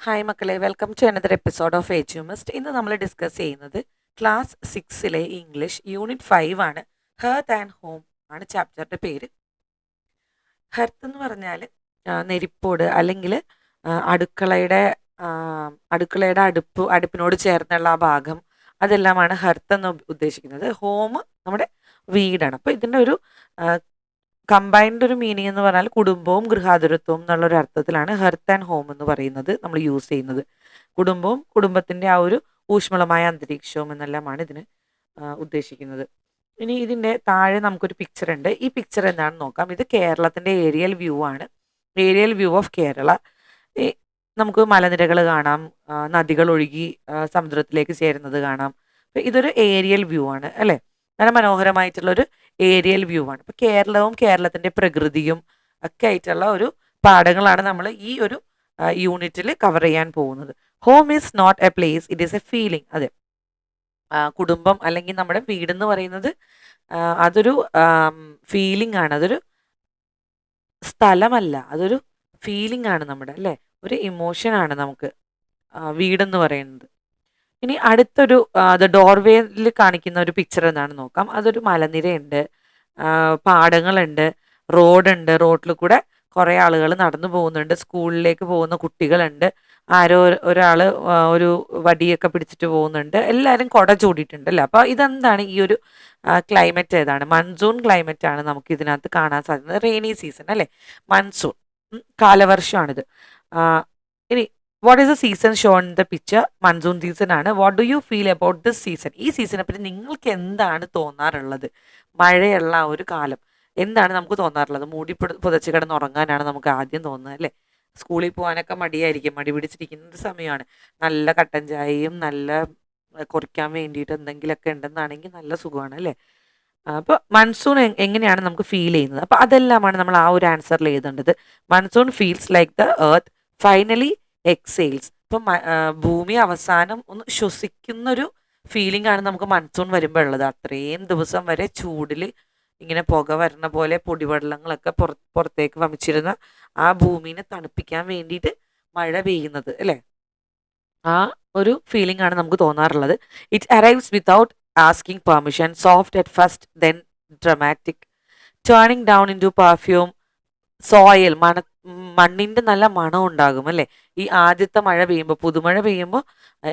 Hi മക്കളെ, welcome to another episode of Edumist. ഇന്ന് നമ്മൾ ഡിസ്കസ് ചെയ്യുന്നത് ക്ലാസ് 6 ഇംഗ്ലീഷ് യൂണിറ്റ് 5 ആണ്. ഹെർത്ത് ആൻഡ് ഹോം ആണ് ചാപ്റ്ററിൻ്റെ പേര്. ഹെർത്ത് എന്ന് പറഞ്ഞാൽ നെരിപ്പോട് അല്ലെങ്കിൽ അടുക്കളയുടെ ആ, അടുക്കളയുടെ അടുപ്പിനോട് ചേർന്നുള്ള ആ ഭാഗം, അതെല്ലാമാണ് ഹെർത്ത് എന്ന് ഉദ്ദേശിക്കുന്നത്. ഹോം നമ്മുടെ വീടാണ്. അപ്പോൾ ഇതിൻ്റെ ഒരു കമ്പൈൻഡ് ഒരു മീനിങ് എന്ന് പറഞ്ഞാൽ കുടുംബവും ഗൃഹാതുരത്വവും എന്നുള്ളൊരു അർത്ഥത്തിലാണ് ഹെർത്ത് ആൻഡ് ഹോം എന്ന് പറയുന്നത് നമ്മൾ യൂസ് ചെയ്യുന്നത്. കുടുംബവും കുടുംബത്തിൻ്റെ ആ ഒരു ഊഷ്മളമായ അന്തരീക്ഷവും എന്നെല്ലാമാണ് ഇതിന് ഉദ്ദേശിക്കുന്നത്. ഇനി ഇതിൻ്റെ താഴെ നമുക്കൊരു പിക്ചർ ഉണ്ട്. ഈ പിക്ചർ എന്താണെന്ന് നോക്കാം. ഇത് കേരളത്തിൻ്റെ ഏരിയൽ വ്യൂ ആണ്. Aerial view of Kerala. ഈ നമുക്ക് മലനിരകൾ കാണാം, നദികൾ ഒഴുകി സമുദ്രത്തിലേക്ക് ചേരുന്നത് കാണാം. അപ്പോൾ ഇതൊരു ഏരിയൽ വ്യൂ ആണ് അല്ലേ? വളരെ മനോഹരമായിട്ടുള്ളൊരു ഏരിയൽ വ്യൂ ആണ്. അപ്പോൾ കേരളവും കേരളത്തിൻ്റെ പ്രകൃതിയും ഒക്കെ ആയിട്ടുള്ള ഒരു പാഠങ്ങളാണ് നമ്മൾ ഈ ഒരു യൂണിറ്റിൽ കവർ ചെയ്യാൻ പോകുന്നത്. Home is not a place, it is a feeling. അതെ, കുടുംബം അല്ലെങ്കിൽ നമ്മുടെ വീടെന്ന് പറയുന്നത് അതൊരു ഫീലിംഗ് ആണ്, അതൊരു സ്ഥലമല്ല, അതൊരു ഫീലിംഗ് ആണ് നമ്മുടെ, അല്ലേ? ഒരു ഇമോഷനാണ് നമുക്ക് വീടെന്ന് പറയുന്നത്. ഇനി അടുത്തൊരു ഡോർവേയിൽ കാണിക്കുന്ന ഒരു പിക്ചർ എന്താണെന്ന് നോക്കാം. അതൊരു മലനിരയുണ്ട്, പാടങ്ങളുണ്ട്, റോഡുണ്ട്. റോഡിൽ കൂടെ കുറേ ആളുകൾ നടന്നു പോകുന്നുണ്ട്. സ്കൂളിലേക്ക് പോകുന്ന കുട്ടികളുണ്ട്. ആരോ ഒരാൾ ഒരു വടിയൊക്കെ പിടിച്ചിട്ട് പോകുന്നുണ്ട്. എല്ലാവരും കുട ചൂടിയിട്ടുണ്ട് അല്ലേ? അപ്പോൾ ഇതെന്താണ്? ഈ ഒരു ക്ലൈമറ്റ് ഏതാണ്? മൺസൂൺ ക്ലൈമറ്റ് ആണ് നമുക്ക് ഇതിനകത്ത് കാണാൻ സാധിക്കുന്നത്. റെയിനി സീസൺ അല്ലേ? മൺസൂൺ കാലവർഷമാണിത്. ഇനി what is the season shown in the picture? Monsoon season ആണ്. What do you feel about this season? ഈ സീസണെ പറ്റി നിങ്ങൾക്ക് എന്താണ് തോന്നാറുള്ളത്? മഴയുള്ള ആ ഒരു കാലം എന്താണ് നമുക്ക് തോന്നാറുള്ളത്? മൂടി പുതച്ച് കിടന്ന് ഉറങ്ങാനാണ് നമുക്ക് ആദ്യം തോന്നുന്നത് അല്ലേ? സ്കൂളിൽ പോകാനൊക്കെ മടിയായിരിക്കും, മടി പിടിച്ചിരിക്കുന്ന ഒരു സമയമാണ്. നല്ല കട്ടൻ ചായയും നല്ല കുറിക്കാൻ വേണ്ടിയിട്ട് എന്തെങ്കിലുമൊക്കെ ഉണ്ടെന്നാണെങ്കിൽ നല്ല സുഖമാണ് അല്ലേ? അപ്പോൾ മൺസൂൺ എങ്ങനെയാണ് നമുക്ക് ഫീൽ ചെയ്യുന്നത്? അപ്പോൾ അതെല്ലാമാണ് നമ്മൾ ആ ഒരു ആൻസറിൽ എഴുതേണ്ടത്. Monsoon feels like the earth finally exhales. ഇപ്പം ഭൂമി അവസാനം ഒന്ന് ശ്വസിക്കുന്നൊരു ഫീലിംഗ് ആണ് നമുക്ക് മൺസൂൺ വരുമ്പോൾ ഉള്ളത്. അത്രയും ദിവസം വരെ ചൂടിൽ ഇങ്ങനെ പുക വരുന്ന പോലെ പൊടിപടലങ്ങളൊക്കെ പുറത്തേക്ക് വമിച്ചിരുന്ന ആ ഭൂമിനെ തണുപ്പിക്കാൻ വേണ്ടിയിട്ട് മഴ പെയ്യുന്നത് അല്ലേ? ആ ഒരു ഫീലിംഗ് ആണ് നമുക്ക് തോന്നാറുള്ളത്. It arrives without asking permission, soft at first then dramatic, turning down into perfume, soil മണ്ണിൻ്റെ നല്ല മണം ഉണ്ടാകും അല്ലേ? ഈ ആദ്യത്തെ മഴ പെയ്യുമ്പോൾ, പുതുമഴ പെയ്യുമ്പോൾ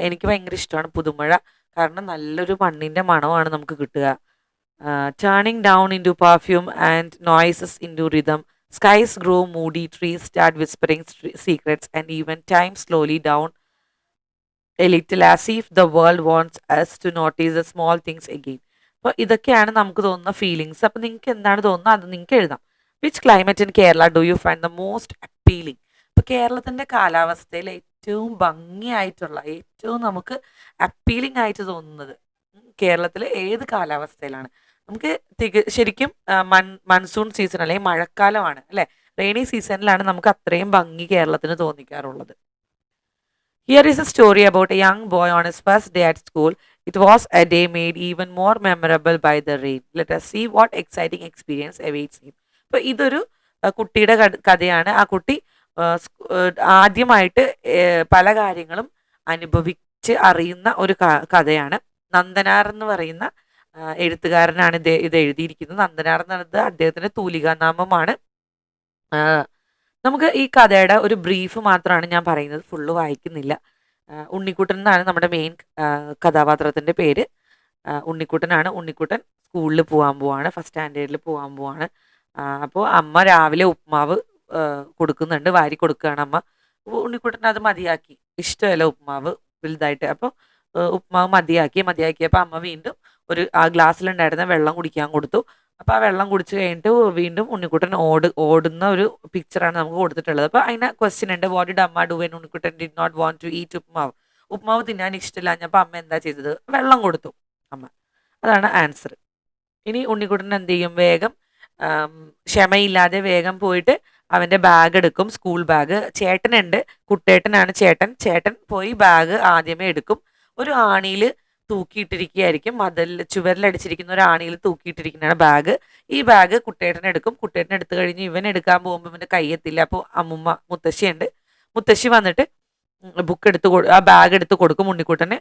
എനിക്ക് ഭയങ്കര ഇഷ്ടമാണ് പുതുമഴ. കാരണം നല്ലൊരു മണ്ണിൻ്റെ മണമാണ് നമുക്ക് കിട്ടുക. Turning down into perfume and noises into rhythm, skies grow moody, trees start whispering secrets, and even time slowly down a little as if the world wants us to notice the small things again. അപ്പോൾ ഇതൊക്കെയാണ് നമുക്ക് തോന്നുന്ന feelings. അപ്പോൾ നിങ്ങൾക്ക് എന്താണ് തോന്നുന്നത് അത് നിങ്ങൾക്ക് എഴുതാം. Which climate in Kerala do you find the most appealing? ഇപ്പോൾ കേരളത്തിൻ്റെ കാലാവസ്ഥയിൽ ഏറ്റവും ഭംഗിയായിട്ടുള്ള, ഏറ്റവും നമുക്ക് അപ്പീലിംഗ് ആയിട്ട് തോന്നുന്നത് കേരളത്തിലെ ഏത് കാലാവസ്ഥയിലാണ്? നമുക്ക് ശരിക്കും മൺസൂൺ സീസൺ അല്ലെങ്കിൽ മഴക്കാലമാണ് അല്ലേ? റെയിനി സീസണിലാണ് നമുക്ക് അത്രയും ഭംഗി കേരളത്തിന് തോന്നിക്കാറുള്ളത്. Here is a story about a young boy on his first day at school. It was a day made even more memorable by the rain. Let us see what exciting experience awaits him. അപ്പോൾ ഇതൊരു കുട്ടിയുടെ കഥയാണ്. ആ കുട്ടി ആദ്യമായിട്ട് പല കാര്യങ്ങളും അനുഭവിച്ച് അറിയുന്ന ഒരു കഥയാണ്. നന്ദനാർ എന്ന് പറയുന്ന എഴുത്തുകാരനാണ് ഇത് എഴുതിയിരിക്കുന്നത്. നന്ദനാർ എന്ന് പറയുന്നത് അദ്ദേഹത്തിൻ്റെ തൂലികാനാമമാണ്. നമുക്ക് ഈ കഥയുടെ ഒരു ബ്രീഫ് മാത്രമാണ് ഞാൻ പറയുന്നത്, ഫുള്ള് വായിക്കുന്നില്ല. ഉണ്ണിക്കുട്ടൻ എന്നാണ് നമ്മുടെ മെയിൻ കഥാപാത്രത്തിൻ്റെ പേര്. ഉണ്ണിക്കുട്ടനാണ്. ഉണ്ണിക്കുട്ടൻ സ്കൂളിൽ പോകാൻ പോവാണ്, ഫസ്റ്റ് സ്റ്റാൻഡേർഡിൽ പോകാൻ പോവാണ്. അപ്പോൾ അമ്മ രാവിലെ ഉപ്മാവ് കൊടുക്കുന്നുണ്ട്, വാരി കൊടുക്കുകയാണ് അമ്മ. ഉണ്ണിക്കുട്ടൻ അത് മതിയാക്കി, ഇഷ്ടമല്ല ഉപ്മാവ് വലുതായിട്ട്. അപ്പോൾ ഉപ്മാവ് മതിയാക്കിയപ്പോൾ അമ്മ വീണ്ടും ആ ഗ്ലാസ്സിലുണ്ടായിരുന്ന വെള്ളം കുടിക്കാൻ കൊടുത്തു. അപ്പോൾ ആ വെള്ളം കുടിച്ച് കഴിഞ്ഞിട്ട് വീണ്ടും ഉണ്ണിക്കുട്ടൻ ഓടുന്ന ഒരു പിക്ചറാണ് നമുക്ക് കൊടുത്തിട്ടുള്ളത്. അപ്പോൾ അതിന് ക്വസ്റ്റ്യൻ ഉണ്ട്, വാട്ട് ഡിഡ് അമ്മ do when Unnikkuttan did not want to eat upma? Upma തിന്നാൻ ഇഷ്ടമില്ല. അപ്പോൾ അമ്മ എന്താ ചെയ്തത്? വെള്ളം കൊടുത്തു അമ്മ. അതാണ് ആൻസർ. ഇനി ഉണ്ണിക്കുട്ടൻ എന്ത് ചെയ്യും? വേഗം ക്ഷമയില്ലാതെ വേഗം പോയിട്ട് അവൻ്റെ ബാഗ് എടുക്കും, സ്കൂൾ ബാഗ്. ചേട്ടനുണ്ട്, കുട്ടേട്ടനാണ് ചേട്ടൻ. ചേട്ടൻ പോയി ബാഗ് ആദ്യമേ എടുക്കും. ഒരു ആണിയിൽ തൂക്കിയിട്ടിരിക്കുകയായിരിക്കും, ചുവരിലടിച്ചിരിക്കുന്ന ഒരു ആണിയിൽ തൂക്കിയിട്ടിരിക്കുന്നതാണ് ബാഗ്. ഈ ബാഗ് കുട്ടേട്ടൻ എടുക്കും. കുട്ടേട്ടൻ എടുത്തു കഴിഞ്ഞ് ഇവൻ എടുക്കാൻ പോകുമ്പോൾ ഇവൻ്റെ കൈ എത്തില്ല. അപ്പോൾ മുത്തശ്ശിയുണ്ട്. മുത്തശ്ശി വന്നിട്ട് ബുക്ക് എടുത്ത് ആ ബാഗ് എടുത്ത് കൊടുക്കും ഉണ്ണിക്കുട്ടന്.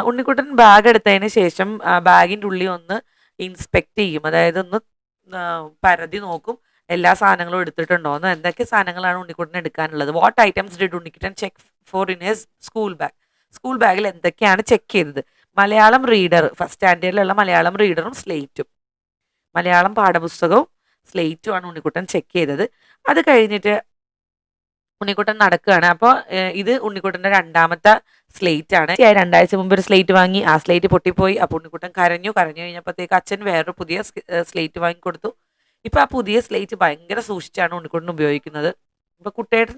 ഉണ്ണിക്കുട്ടൻ ബാഗ് എടുത്തതിന് ശേഷം ബാഗിൻ്റെ ഉള്ളിൽ ഒന്ന് ഇൻസ്പെക്ട് ചെയ്യും. അതായത് ഒന്ന് പരതി നോക്കും എല്ലാ സാധനങ്ങളും എടുത്തിട്ടുണ്ടോയെന്ന്. എന്തൊക്കെ സാധനങ്ങളാണ് ഉണ്ണിക്കുട്ടൻ എടുക്കാനുള്ളത്. What items did Unnikkuttan check for in his school bag. School ബാഗിൽ എന്തൊക്കെയാണ് ചെക്ക് ചെയ്തത്? മലയാളം റീഡർ, ഫസ്റ്റ് സ്റ്റാൻഡേർഡിലുള്ള മലയാളം റീഡറും സ്ലേറ്റും, മലയാളം പാഠപുസ്തകവും സ്ലേറ്റും ആണ് ഉണ്ണിക്കുട്ടൻ ചെക്ക് ചെയ്തത്. അത് കഴിഞ്ഞിട്ട് ഉണ്ണിക്കുട്ടൻ നടക്കുകയാണ്. അപ്പോൾ ഇത് ഉണ്ണിക്കുട്ടൻ്റെ രണ്ടാമത്തെ സ്ലേറ്റ് ആണ്. 2 ആഴ്ച മുമ്പ് ഒരു സ്ലേറ്റ് വാങ്ങി, ആ സ്ലേറ്റ് പൊട്ടിപ്പോയി. അപ്പോൾ ഉണ്ണിക്കുട്ടൻ കരഞ്ഞു കഴിഞ്ഞപ്പോഴത്തേക്ക് അച്ഛൻ വേറൊരു പുതിയ സ്ലേറ്റ് വാങ്ങിക്കൊടുത്തു. ഇപ്പം ആ പുതിയ സ്ലേറ്റ് ഭയങ്കര സൂക്ഷിച്ചാണ് ഉണ്ണിക്കുട്ടൻ ഉപയോഗിക്കുന്നത്. ഇപ്പം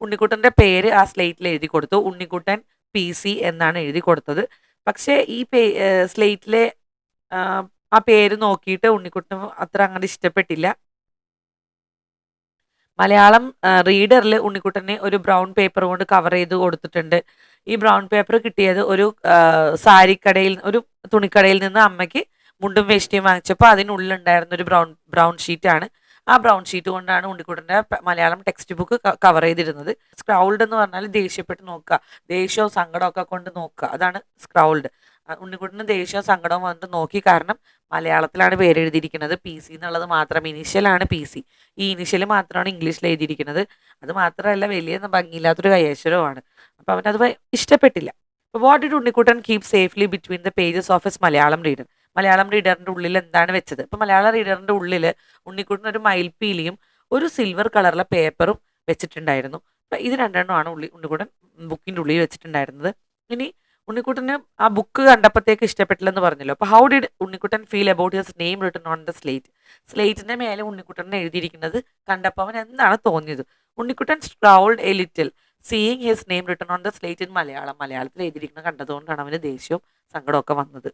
ഉണ്ണിക്കുട്ടൻ്റെ പേര് ആ സ്ലേറ്റിൽ എഴുതി കൊടുത്തു. ഉണ്ണിക്കുട്ടൻ PC എന്നാണ് എഴുതി കൊടുത്തത്. പക്ഷേ ഈ സ്ലേറ്റിലെ ആ പേര് നോക്കിയിട്ട് ഉണ്ണിക്കുട്ടൻ അത്ര അങ്ങോട്ട് ഇഷ്ടപ്പെട്ടില്ല. മലയാളം റീഡറിൽ ഉണ്ണിക്കുട്ടനെ ഒരു ബ്രൗൺ പേപ്പർ കൊണ്ട് കവർ ചെയ്ത് കൊടുത്തിട്ടുണ്ട്. ഈ ബ്രൗൺ പേപ്പർ കിട്ടിയത് ഒരു സാരിക്കടയിൽ, ഒരു തുണിക്കടയിൽ നിന്ന് അമ്മയ്ക്ക് മുണ്ടും വേഷ്ടിയും വാങ്ങിച്ചപ്പോൾ അതിനുള്ളിലുണ്ടായിരുന്ന ഒരു ബ്രൗൺ ഷീറ്റാണ്. ആ ബ്രൗൺ ഷീറ്റ് കൊണ്ടാണ് ഉണ്ണിക്കുട്ടൻ്റെ മലയാളം ടെക്സ്റ്റ് ബുക്ക് കവർ ചെയ്തിരുന്നത്. സ്ക്രൗൾഡ് എന്ന് പറഞ്ഞാൽ ദേഷ്യപ്പെട്ട് നോക്കുക, ദേഷ്യവും സങ്കടമൊക്കെ കൊണ്ട് നോക്കുക, അതാണ് സ്ക്രൗൾഡ്. ഉണ്ണിക്കുട്ടന് ദേഷ്യവും സങ്കടവും വന്നിട്ട് നോക്കി. കാരണം മലയാളത്തിലാണ് പേര് എഴുതിയിരിക്കുന്നത്. PC എന്നുള്ളത് മാത്രം ഇനീഷ്യലാണ് PC. ഈ ഇനീഷ്യൽ മാത്രമാണ് ഇംഗ്ലീഷിൽ എഴുതിയിരിക്കുന്നത്. അത് മാത്രമല്ല വലിയ ഭംഗിയില്ലാത്തൊരു കൈയക്ഷരവുമാണ്. അപ്പോൾ അവനത് ഇഷ്ടപ്പെട്ടില്ല. അപ്പോൾ what did Unnikuttan keep safely between the pages of his Malayalam reader. Malayalam റീഡറിൻ്റെ ഉള്ളിൽ എന്താണ് വെച്ചത്? ഇപ്പോൾ മലയാളം റീഡറിൻ്റെ ഉള്ളിൽ ഉണ്ണിക്കുട്ടൻ ഒരു മയിൽപ്പീലിയും ഒരു സിൽവർ കളറിലെ പേപ്പറും വെച്ചിട്ടുണ്ടായിരുന്നു. അപ്പം ഇത് രണ്ടെണ്ണമാണ് ഉണ്ണിക്കുട്ടൻ ബുക്കിൻ്റെ ഉള്ളിൽ വെച്ചിട്ടുണ്ടായിരുന്നത്. ഇനി ഉണ്ണിക്കുട്ടന് ആ ബുക്ക് കണ്ടപ്പോഴത്തേക്ക് ഇഷ്ടപ്പെട്ടില്ലെന്ന് പറഞ്ഞല്ലോ. അപ്പോൾ how did Unnikuttan feel about his name written on the slate. സ്ലേറ്റിൻ്റെ മേലെ ഉണ്ണിക്കുട്ടനെ എഴുതിയിരിക്കുന്നത് കണ്ടപ്പോൾ അവൻ എന്താണ് തോന്നിയത്? Unnikuttan scowled a little seeing his name written on the slate in മലയാളത്തിൽ എഴുതിയിരിക്കുന്നത് കണ്ടതുകൊണ്ടാണ് അവന് ദേഷ്യവും സങ്കടമൊക്കെ വന്നത്.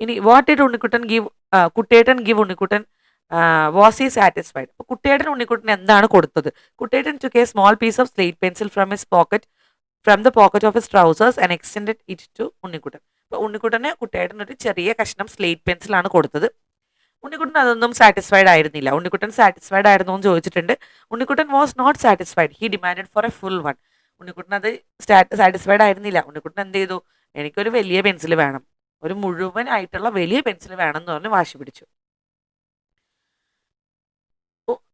ഇനി what did Unnikuttan give Kuttettan give Unnikuttan was he satisfied. അപ്പോൾ കുട്ടേട്ടൻ ഉണ്ണിക്കുട്ടൻ എന്താണ് കൊടുത്തത്? കുട്ടേട്ടൻ took a small piece of slate pencil from the pocket of his trousers and extended it to Unnikuttan. അപ്പോൾ കുട്ടേട്ടൻ ഒരു ചെറിയ കഷ്ണം സ്ലേറ്റ് പെൻസിലാണ് കൊടുത്തത്. ഉണ്ണിക്കുട്ടൻ അതൊന്നും സാറ്റിസ്ഫൈഡ് ആയിരുന്നില്ല. ഉണ്ണിക്കുട്ടൻ സാറ്റിസ്ഫൈഡ് ആയിരുന്നോ എന്ന് ചോദിച്ചിട്ടുണ്ട്. Unnikuttan was not satisfied, he demanded for a full one. Unnikuttan അത് സാറ്റിസ്ഫൈഡ് ആയിരുന്നില്ല. ഉണ്ണിക്കുട്ടൻ എന്ത് ചെയ്തു? എനിക്കൊരു വലിയ പെൻസിൽ വേണം, ഒരു മുഴുവൻ ആയിട്ടുള്ള വലിയ പെൻസിൽ വേണം എന്ന് പറഞ്ഞ് വാശി പിടിച്ചു.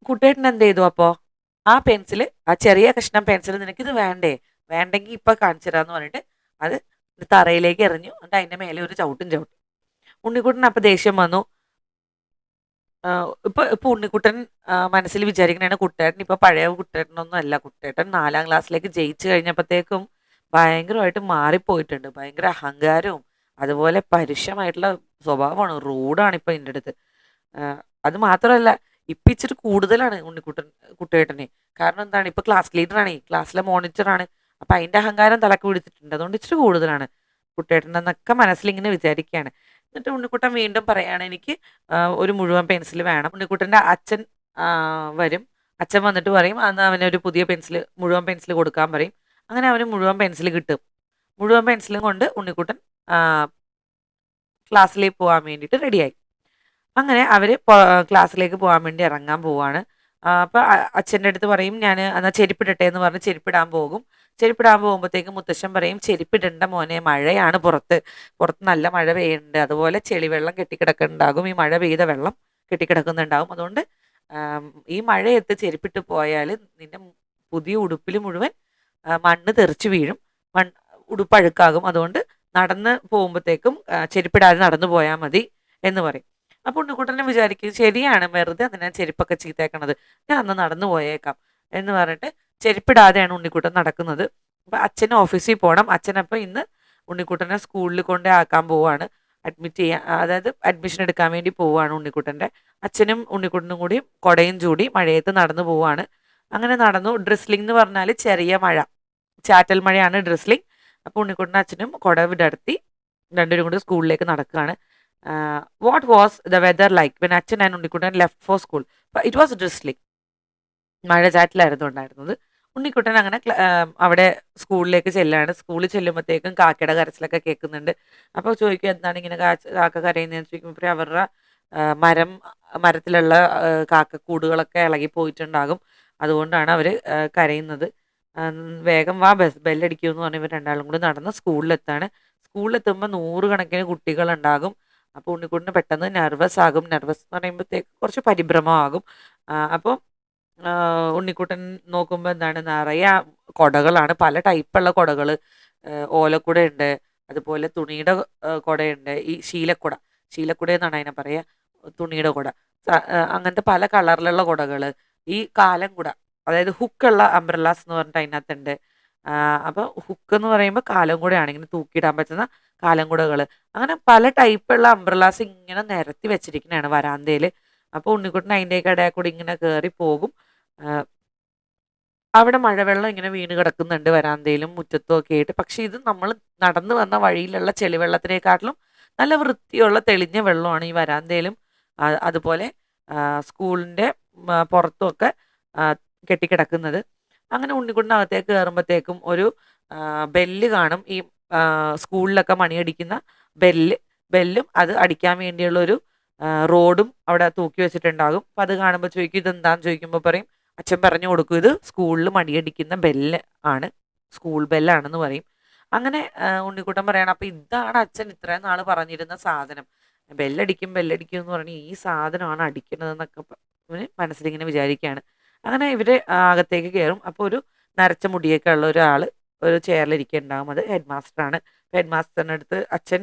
കുട്ടേട്ടൻ എന്ത് ചെയ്തു? അപ്പോൾ ആ ചെറിയ കഷ്ണം പെൻസിൽ നിനക്കിത് വേണ്ടെങ്കിൽ ഇപ്പം കാണിച്ചു തരാമെന്ന് പറഞ്ഞിട്ട് അത് തറയിലേക്ക് എറിഞ്ഞു. എന്നിട്ട് അതിൻ്റെ മേലെ ഒരു ചവിട്ടി. ഉണ്ണിക്കുട്ടൻ അപ്പം ദേഷ്യം വന്നു. ഇപ്പൊ ഉണ്ണിക്കുട്ടൻ മനസ്സിൽ വിചാരിക്കണേണ് കുട്ടേട്ടൻ ഇപ്പൊ പഴയ കുട്ടേട്ടനൊന്നും അല്ല. കുട്ടേട്ടൻ 4ാം ക്ലാസ്സിലേക്ക് ജയിച്ചു കഴിഞ്ഞപ്പോഴത്തേക്കും ഭയങ്കരമായിട്ട് മാറിപ്പോയിട്ടുണ്ട്. ഭയങ്കര അഹങ്കാരവും അതുപോലെ പരുഷമായിട്ടുള്ള സ്വഭാവമാണ്, റൂഡാണ് ഇപ്പൊ എൻ്റെ അടുത്ത്. അത് മാത്രമല്ല ഇപ്പം ഇച്ചിരി കൂടുതലാണ് കുട്ടേട്ടനെ. കാരണം എന്താണ്, ഇപ്പൊ ക്ലാസ് ലീഡറാണ്, ക്ലാസ്സിലെ മോണിറ്ററാണ്. അപ്പൊ അതിന്റെ അഹങ്കാരം തലക്ക് പിടിച്ചിട്ടുണ്ട്. അതുകൊണ്ട് ഇച്ചിരി കൂടുതലാണ് കുട്ടേട്ടൻ എന്നൊക്കെ മനസ്സിലിങ്ങനെ വിചാരിക്കുകയാണ്. എന്നിട്ട് ഉണ്ണിക്കുട്ടൻ വീണ്ടും പറയാണ് എനിക്ക് ഒരു മുഴുവൻ പെൻസിൽ വേണം. ഉണ്ണിക്കുട്ടൻ്റെ അച്ഛൻ വരും. അച്ഛൻ വന്നിട്ട് പറയും അന്ന് അവനൊരു പുതിയ മുഴുവൻ പെൻസിൽ കൊടുക്കാൻ പറയും. അങ്ങനെ അവന് മുഴുവൻ പെൻസിൽ കിട്ടും. മുഴുവൻ പെൻസിലും കൊണ്ട് ഉണ്ണിക്കുട്ടൻ ക്ലാസ്സിലേക്ക് പോകാൻ വേണ്ടിയിട്ട് റെഡിയായി. അങ്ങനെ അവർ ക്ലാസ്സിലേക്ക് പോകാൻ വേണ്ടി ഇറങ്ങാൻ പോവാണ്. അപ്പോൾ അച്ഛൻ്റെ അടുത്ത് പറയും ഞാൻ എന്നാൽ ചെരുപ്പിടട്ടെ എന്ന് പറഞ്ഞ് ചെരുപ്പിടാൻ പോകുമ്പോഴത്തേക്കും മുത്തശ്ശൻ പറയും ചെരുപ്പിടണ്ട മോനെ, മഴയാണ് പുറത്ത് നല്ല മഴ പെയ്യുന്നുണ്ട്, അതുപോലെ ചെളിവെള്ളം കെട്ടിക്കിടക്കുന്നുണ്ടാകും, ഈ മഴ പെയ്ത വെള്ളം കെട്ടിക്കിടക്കുന്നുണ്ടാകും, അതുകൊണ്ട് ഈ മഴയത്ത് ചെരുപ്പിട്ട് പോയാൽ നിന്റെ പുതിയ ഉടുപ്പിൽ മുഴുവൻ മണ്ണ് തെറിച്ച് വീഴും, ഉടുപ്പ് അഴുക്കാകും, അതുകൊണ്ട് നടന്ന് പോകുമ്പോഴത്തേക്കും ചെരുപ്പിടാതെ നടന്നു പോയാൽ മതി എന്ന് പറയും. അപ്പോൾ ഉണ്ണിക്കുട്ടനെ വിചാരിക്കും ശരിയാണ്, വെറുതെ അതിനെ ചെരുപ്പൊക്കെ ചീത്തേക്കണത്, ഞാൻ അന്ന് നടന്നു പോയേക്കാം എന്ന് പറഞ്ഞിട്ട് ചെരുപ്പിടാതെയാണ് ഉണ്ണിക്കുട്ടൻ നടക്കുന്നത്. അപ്പം അച്ഛന് ഓഫീസിൽ പോകണം. അച്ഛനപ്പോൾ ഇന്ന് ഉണ്ണിക്കുട്ടനെ സ്കൂളിൽ കൊണ്ടേ ആക്കാൻ പോവുകയാണ്, അതായത് അഡ്മിഷൻ എടുക്കാൻ വേണ്ടി പോവുകയാണ് ഉണ്ണിക്കുട്ടൻ്റെ. അച്ഛനും ഉണ്ണിക്കുട്ടനും കൂടി കുടയും ചൂടി മഴയത്ത് നടന്നു പോവുകയാണ്. അങ്ങനെ നടന്നു. ഡ്രിസ്ലിംഗ് എന്ന് പറഞ്ഞാൽ ചെറിയ മഴ, ചാറ്റൽ മഴയാണ് ഡ്രിസ്ലിംഗ്. അപ്പോൾ ഉണ്ണിക്കുട്ടനും അച്ഛനും കുട വിടർത്തി രണ്ടുപേരും കൂടി സ്കൂളിലേക്ക് നടക്കുകയാണ്. What was the weather like when Achan and Unnikuttan left for school? It was drizzling, മഴ ചാറ്റിലായിരുന്നു ഉണ്ടായിരുന്നത്. ഉണ്ണിക്കുട്ടൻ അങ്ങനെ അവിടെ സ്കൂളിലേക്ക് ചെല്ലാണ്. സ്കൂളിൽ ചെല്ലുമ്പോഴത്തേക്കും കാക്കയുടെ കരച്ചിലൊക്കെ കേൾക്കുന്നുണ്ട്. അപ്പോൾ ചോദിക്കും എന്താണ് ഇങ്ങനെ കാക്ക കരയുന്നതെന്ന് ചോദിക്കുമ്പോൾ അവരുടെ മരത്തിലുള്ള കാക്കക്കൂടുകളൊക്കെ ഇളകി പോയിട്ടുണ്ടാകും, അതുകൊണ്ടാണ് അവർ കരയുന്നത്. വേഗം വാ ബെല്ലടിക്കുമെന്ന് പറഞ്ഞ് ഇവർ രണ്ടാളും കൂടി നടന്ന് സ്കൂളിലെത്താണ്. സ്കൂളിലെത്തുമ്പോൾ 100 കണക്കിന് കുട്ടികളുണ്ടാകും. അപ്പോൾ ഉണ്ണിക്കുട്ടന് പെട്ടെന്ന് നെർവസ് ആകും. നെർവസ് എന്ന് പറയുമ്പോഴത്തേക്ക് കുറച്ച് പരിഭ്രമമാകും. അപ്പോൾ ഉണ്ണിക്കുട്ടൻ നോക്കുമ്പോൾ എന്താണ് നിറയെ കുടകളാണ്. പല ടൈപ്പുള്ള കുടകൾ. ഓലക്കുടയുണ്ട്, അതുപോലെ തുണിയുടെ കുടയുണ്ട്, ഈ ശീലക്കുട. ശീലക്കുട എന്നാണ് അതിനെ പറയുക, തുണിയുടെ കുട. അങ്ങനത്തെ പല കളറിലുള്ള കുടകൾ. ഈ കാലം കുട, അതായത് ഹുക്കുള്ള അംബ്രല്ലാസ് എന്ന് പറഞ്ഞിട്ട് അതിനകത്തുണ്ട്. അപ്പോൾ ഹുക്ക് എന്ന് പറയുമ്പോൾ കാലം കൂടെയാണ്, ഇങ്ങനെ തൂക്കിയിടാൻ പറ്റുന്ന കാലം കുടകൾ. അങ്ങനെ പല ടൈപ്പുള്ള അംബ്രല്ലാസ് ഇങ്ങനെ നിരത്തി വെച്ചിരിക്കുന്നതാണ് വരാന്തയിൽ. അപ്പോൾ ഉണ്ണിക്കുട്ടൻ അതിൻ്റെയൊക്കെ ഇടയിൽ കൂടി ഇങ്ങനെ കയറി പോകും. ആ, അവിടെ മഴവെള്ളം ഇങ്ങനെ വീണ് കിടക്കുന്നുണ്ട് വരാന്തയിലും മുറ്റത്തും ഒക്കെ ആയിട്ട്. പക്ഷെ ഇത് നമ്മൾ നടന്നു വന്ന വഴിയിലുള്ള ചെളിവെള്ളത്തിനെക്കാട്ടിലും നല്ല വൃത്തിയുള്ള തെളിഞ്ഞ വെള്ളമാണ് ഈ വരാന്തയിലും അതുപോലെ സ്കൂളിൻ്റെ പുറത്തുമൊക്കെ ആ, കെട്ടിക്കിടക്കുന്നത്. അങ്ങനെ ഉണ്ണിക്കുട്ടനകത്തേക്ക് കയറുമ്പോഴത്തേക്കും ഒരു ബെല്ല് കാണും. ഈ സ്കൂളിലൊക്കെ മണിയടിക്കുന്ന ബെല്ലും അത് അടിക്കാൻ വേണ്ടിയുള്ള ഒരു റോഡും അവിടെ തൂക്കി വെച്ചിട്ടുണ്ടാകും. അപ്പം അത് കാണുമ്പോൾ ചോദിക്കും ഇതെന്താന്ന് ചോദിക്കുമ്പോൾ പറയും, അച്ഛൻ പറഞ്ഞു കൊടുക്കും ഇത് സ്കൂളിൽ മണിയടിക്കുന്ന ബെല്ല് ആണ്, സ്കൂൾ ബെല്ലാണെന്ന് പറയും. അങ്ങനെ ഉണ്ണിക്കുട്ടൻ പറയണം അപ്പം ഇതാണ് അച്ഛൻ ഇത്രയും നാൾ പറഞ്ഞിരുന്ന സാധനം, ബെല്ലടിക്കും ബെല്ലടിക്കും എന്ന് പറഞ്ഞ് ഈ സാധനമാണ് അടിക്കുന്നതെന്നൊക്കെ ഇവന് മനസ്സിലിങ്ങനെ വിചാരിക്കുകയാണ്. അങ്ങനെ ഇവർ അകത്തേക്ക് കയറും. അപ്പോൾ ഒരു നരച്ച മുടിയൊക്കെ ഉള്ള ഒരാൾ ഒരു ചെയറിലിരിക്കുന്നുണ്ടാകും. അത് ഹെഡ് മാസ്റ്ററാണ്. ഹെഡ് മാസ്റ്ററിൻ്റെ അടുത്ത് അച്ഛൻ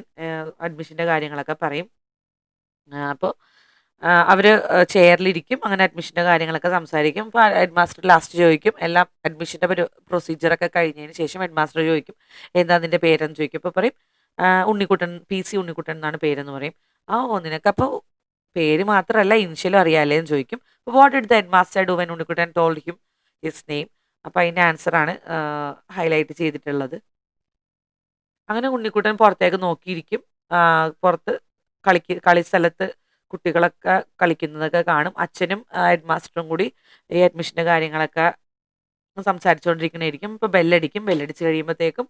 അഡ്മിഷൻ്റെ കാര്യങ്ങളൊക്കെ പറയും. അപ്പോൾ അവർ ചെയറിലിരിക്കും. അങ്ങനെ അഡ്മിഷൻ്റെ കാര്യങ്ങളൊക്കെ സംസാരിക്കും. അപ്പോൾ ഹെഡ് മാസ്റ്റർ ലാസ്റ്റ് ചോദിക്കും, എല്ലാം അഡ്മിഷൻ്റെ പ്രൊസീജിയറൊക്കെ കഴിഞ്ഞതിന് ശേഷം ഹെഡ് മാസ്റ്റർ ചോദിക്കും എന്താ നിൻ്റെ പേരെന്ന് ചോദിക്കും. അപ്പോൾ പറയും ഉണ്ണിക്കുട്ടൻ, PC ഉണ്ണിക്കുട്ടൻ എന്നാണ് പേരെന്ന് പറയും. നിനക്കപ്പോൾ പേര് മാത്രമല്ല ഇനിഷ്യലും അറിയാലേ എന്ന് ചോദിക്കും. അപ്പോൾ what did the head master do when Unnikuttan told him his name. അപ്പോൾ അതിൻ്റെ ആൻസറാണ് ഹൈലൈറ്റ് ചെയ്തിട്ടുള്ളത്. അങ്ങനെ ഉണ്ണിക്കുട്ടൻ പുറത്തേക്ക് നോക്കിയിരിക്കും. പുറത്ത് കളി സ്ഥലത്ത് കുട്ടികളൊക്കെ കളിക്കുന്നതൊക്കെ കാണും. അച്ഛനും ഹെഡ് മാസ്റ്ററും കൂടി ഈ അഡ്മിഷൻ്റെ കാര്യങ്ങളൊക്കെ സംസാരിച്ചുകൊണ്ടിരിക്കണായിരിക്കും. ഇപ്പോൾ ബെല്ലടിക്കും. ബെല്ലടിച്ച് കഴിയുമ്പോഴത്തേക്കും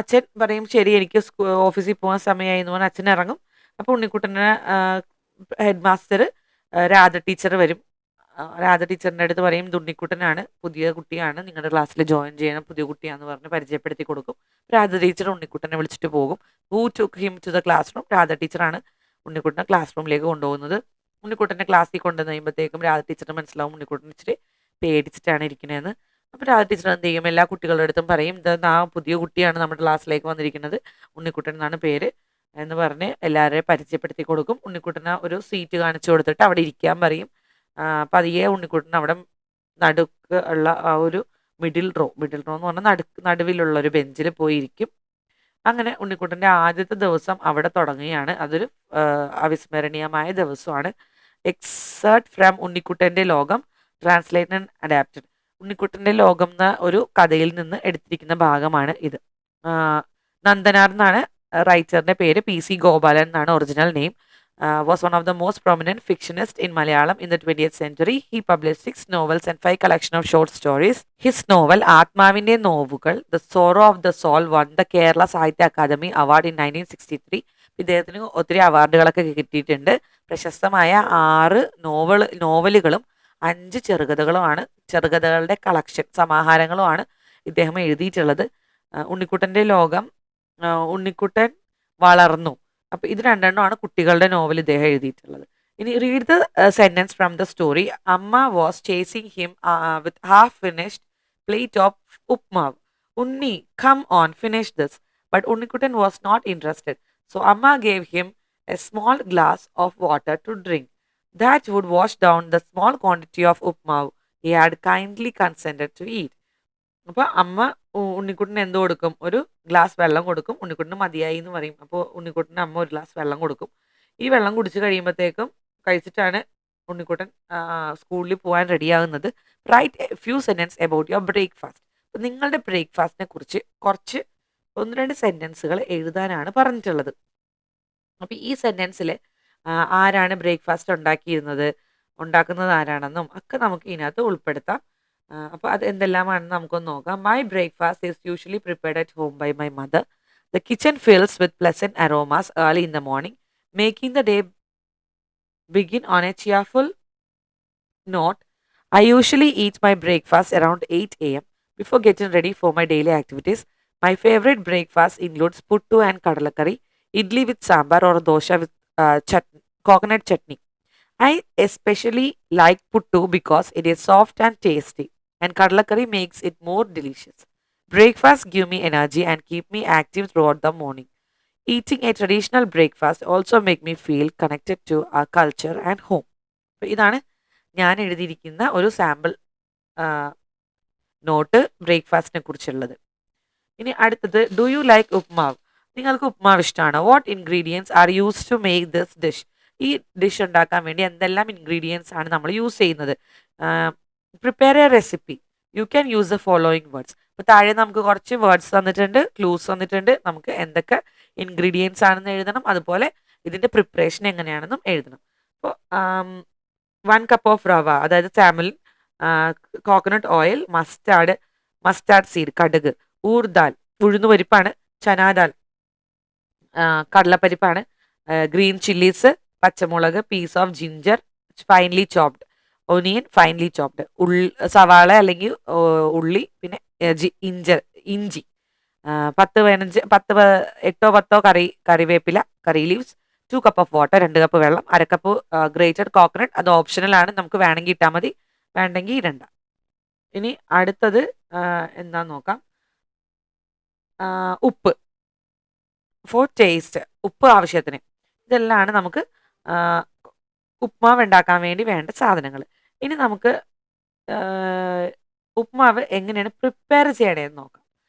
അച്ഛൻ പറയും ശരി എനിക്ക് ഓഫീസിൽ പോകാൻ സമയമായി എന്ന് പറഞ്ഞാൽ അച്ഛൻ ഇറങ്ങും. അപ്പോൾ ഉണ്ണിക്കുട്ടനെ ഹെഡ് മാസ്റ്റർ രാധ ടീച്ചർ വരും. രാധ ടീച്ചറിൻ്റെ അടുത്ത് പറയും ഇത് ഉണ്ണിക്കുട്ടനാണ്, പുതിയ കുട്ടിയാണ്, നിങ്ങളുടെ ക്ലാസ്സിൽ ജോയിൻ ചെയ്യണം, പുതിയ കുട്ടിയാണെന്ന് പറഞ്ഞ് പരിചയപ്പെടുത്തി കൊടുക്കും. രാധ ടീച്ചർ ഉണ്ണിക്കുട്ടനെ വിളിച്ചിട്ട് പോകും. Who took him to the class room. Radha ടീച്ചറാണ് ഉണ്ണിക്കുട്ടനെ ക്ലാസ് റൂമിലേക്ക് കൊണ്ടുപോകുന്നത്. ഉണ്ണിക്കുട്ടനെ ക്ലാസ്സിൽ കൊണ്ടുവന്ന് കഴിയുമ്പോഴത്തേക്കും രാധ ടീച്ചറിന് മനസ്സിലാവും ഉണ്ണിക്കുട്ടൻ ഇച്ചിരി പേടിച്ചിട്ടാണ് ഇരിക്കുന്നതെന്ന്. അപ്പോൾ രാധ ടീച്ചർ എന്ത് ചെയ്യും, എല്ലാ കുട്ടികളുടെ അടുത്തും പറയും ഇത് പുതിയ കുട്ടിയാണ് നമ്മുടെ ക്ലാസ്സിലേക്ക് വന്നിരിക്കുന്നത്, ഉണ്ണിക്കുട്ടൻ എന്നാണ് പേര് എന്ന് പറഞ്ഞ് എല്ലാവരെയും പരിചയപ്പെടുത്തി കൊടുക്കും. ഉണ്ണിക്കുട്ടന് ഒരു സീറ്റ് കാണിച്ചു കൊടുത്തിട്ട് അവിടെ ഇരിക്കാൻ പറയും. പതിയെ ഉണ്ണിക്കുട്ടൻ അവിടെ നടുക്ക് ഉള്ള ആ ഒരു മിഡിൽ റോ എന്ന് പറഞ്ഞാൽ നടുവിലുള്ള ഒരു ബെഞ്ചിൽ പോയിരിക്കും. അങ്ങനെ ഉണ്ണിക്കുട്ടൻ്റെ ആദ്യത്തെ ദിവസം അവിടെ തുടങ്ങുകയാണ്. അതൊരു അവിസ്മരണീയമായ ദിവസമാണ്. എക്സേർട്ട് ഫ്രം ഉണ്ണിക്കുട്ടൻ്റെ ലോകം, ട്രാൻസ്ലേറ്റഡ് ആൻഡ് അഡാപ്റ്റഡ്. ഉണ്ണിക്കുട്ടൻ്റെ ലോകം എന്ന ഒരു കഥയിൽ നിന്ന് എടുത്തിരിക്കുന്ന ഭാഗമാണ് ഇത്. നന്ദനാർ എന്നാണ് റൈറ്ററിൻ്റെ പേര്. PC ഗോപാലൻ എന്നാണ് original name. Was one of the most prominent fictionists in Malayalam in the 20th century. He published 6 novels and 5 collection of short stories. His novel ആത്മാവിൻ്റെ നോവുകൾ, The Sorrow of the Soul, won the Kerala Sahitya Akademi Award in 1963. ഇദ്ദേഹത്തിന് ഒത്തിരി അവാർഡുകളൊക്കെ കിട്ടിയിട്ടുണ്ട്. പ്രശസ്തമായ 6 നോവലുകളും 5 ചെറുകഥകളുടെ collection സമാഹാരങ്ങളുമാണ് ഇദ്ദേഹം എഴുതിയിട്ടുള്ളത്. ഉണ്ണിക്കുട്ടൻ്റെ ലോകം, ഉണ്ണിക്കുട്ടൻ വളർന്നു. അപ്പോൾ ഇത് രണ്ടെണ്ണമാണ് കുട്ടികളുടെ നോവൽ ഇദ്ദേഹം എഴുതിയിട്ടുള്ളത്. ഇനി read the sentence from the story. Amma was chasing him with half finished plate of upma. Unni come on finish this. But Unnikuttan was not interested. So Amma gave him a small glass of water to drink. That would wash down the small quantity of upma he had kindly consented to eat. അപ്പോൾ അമ്മ ഉണ്ണിക്കുട്ടന് എന്ത് കൊടുക്കും, ഒരു glass വെള്ളം കൊടുക്കും. ഉണ്ണിക്കുട്ടന് മതിയായി എന്ന് പറയും. അപ്പോൾ ഉണ്ണിക്കുട്ടന് അമ്മ ഒരു ഗ്ലാസ് വെള്ളം കൊടുക്കും. ഈ വെള്ളം കുടിച്ച് കഴിയുമ്പോഴത്തേക്കും കഴിച്ചിട്ടാണ് ഉണ്ണിക്കുട്ടൻ സ്കൂളിൽ പോകാൻ റെഡിയാകുന്നത്. Write a few sentence about your breakfast. അപ്പോൾ നിങ്ങളുടെ ബ്രേക്ക്ഫാസ്റ്റിനെ കുറിച്ച് കുറച്ച് 1-2 സെൻറ്റൻസുകൾ എഴുതാനാണ് പറഞ്ഞിട്ടുള്ളത്. അപ്പോൾ ഈ സെൻറ്റൻസിൽ ആരാണ് ബ്രേക്ക്ഫാസ്റ്റ് ഉണ്ടാക്കുന്നത് ആരാണെന്നും ഒക്കെ നമുക്ക് ഇതിനകത്ത് ഉൾപ്പെടുത്താം. അപ്പോൾ അത് എന്തെല്ലാമാണെന്ന് നമുക്കൊന്ന് നോക്കാം. My breakfast is usually prepared at home by my mother. The kitchen fills with pleasant aromas early in the morning, making the day begin on a cheerful note. I usually eat my breakfast around 8 a.m. before getting ready for my daily activities. My favorite breakfast includes puttu and kadalakari, idli with sambar or dosha with coconut chutney. I especially like puttu because it is soft and tasty, and kadalakari makes it more delicious. Breakfast give me energy and keep me active throughout the morning. Eating a traditional breakfast also make me feel connected to our culture and home. അപ്പൊ ഇതാണ് ഞാൻ എഴുതിയിരിക്കുന്ന ഒരു sample not ബ്രേക്ക്ഫാസ്റ്റിനെ കുറിച്ചുള്ളത്. ഇനി അടുത്തത്, do you like ഉപ്മാവ്? നിങ്ങൾക്ക് ഉപ്മാവ് ഇഷ്ടമാണോ? What ingredients are use to make this dish? ഈ ഡിഷ് ഉണ്ടാക്കാൻ വേണ്ടി എന്തെല്ലാം ഇൻഗ്രീഡിയൻസ് ആണ് നമ്മൾ യൂസ് ചെയ്യുന്നത്? Prepare a recipe. You can use the following words. ഇപ്പോൾ താഴെ നമുക്ക് കുറച്ച് വേർഡ്സ് തന്നിട്ടുണ്ട്, ക്ലൂസ് തന്നിട്ടുണ്ട്. നമുക്ക് എന്തൊക്കെ ഇൻഗ്രീഡിയൻസ് ആണെന്ന് എഴുതണം, അതുപോലെ ഇതിൻ്റെ പ്രിപ്പറേഷൻ എങ്ങനെയാണെന്നും എഴുതണം. അപ്പോൾ 1 കപ്പ് ഓഫ് റവ, അതായത് സാമലിൻ, കോക്കനട്ട് ഓയിൽ, മസ്റ്റാർഡ് സീഡ് കടുക്, ഊർദാൽ ഉഴുന്നുപരിപ്പാണ്, ചനാദാൽ കടലപ്പരിപ്പാണ്, ഗ്രീൻ ചില്ലീസ് പച്ചമുളക്, piece of ginger finely chopped, onion finely chopped, സവാള അല്ലെങ്കിൽ ഉള്ളി, പിന്നെ ഇഞ്ചി 8-10 കറിവേപ്പില, കറി leaves, 2 cup of water, 2 cup വെള്ളം, 1/2 കപ്പ് ഗ്രേറ്റഡ് കോക്കനട്ട്. അത് ഓപ്ഷണലാണ്, നമുക്ക് വേണമെങ്കിൽ ഇട്ടാൽ മതി, വേണ്ടെങ്കിൽ ഇടണ്ട. ഇനി അടുത്തത് എന്താന്ന് നോക്കാം. ഉപ്പ് ഫോർ ടേസ്റ്റ്, ഉപ്പ് ആവശ്യത്തിന്. ഇതെല്ലാമാണ് നമുക്ക് ഉപ്മാവ് ഉണ്ടാക്കാൻ വേണ്ടി വേണ്ട സാധനങ്ങൾ. ഇനി നമുക്ക് ഉപ്മാവ് എങ്ങനെയാണ് പ്രിപ്പയർ ചെയ്യണേന്ന് നോക്കാം.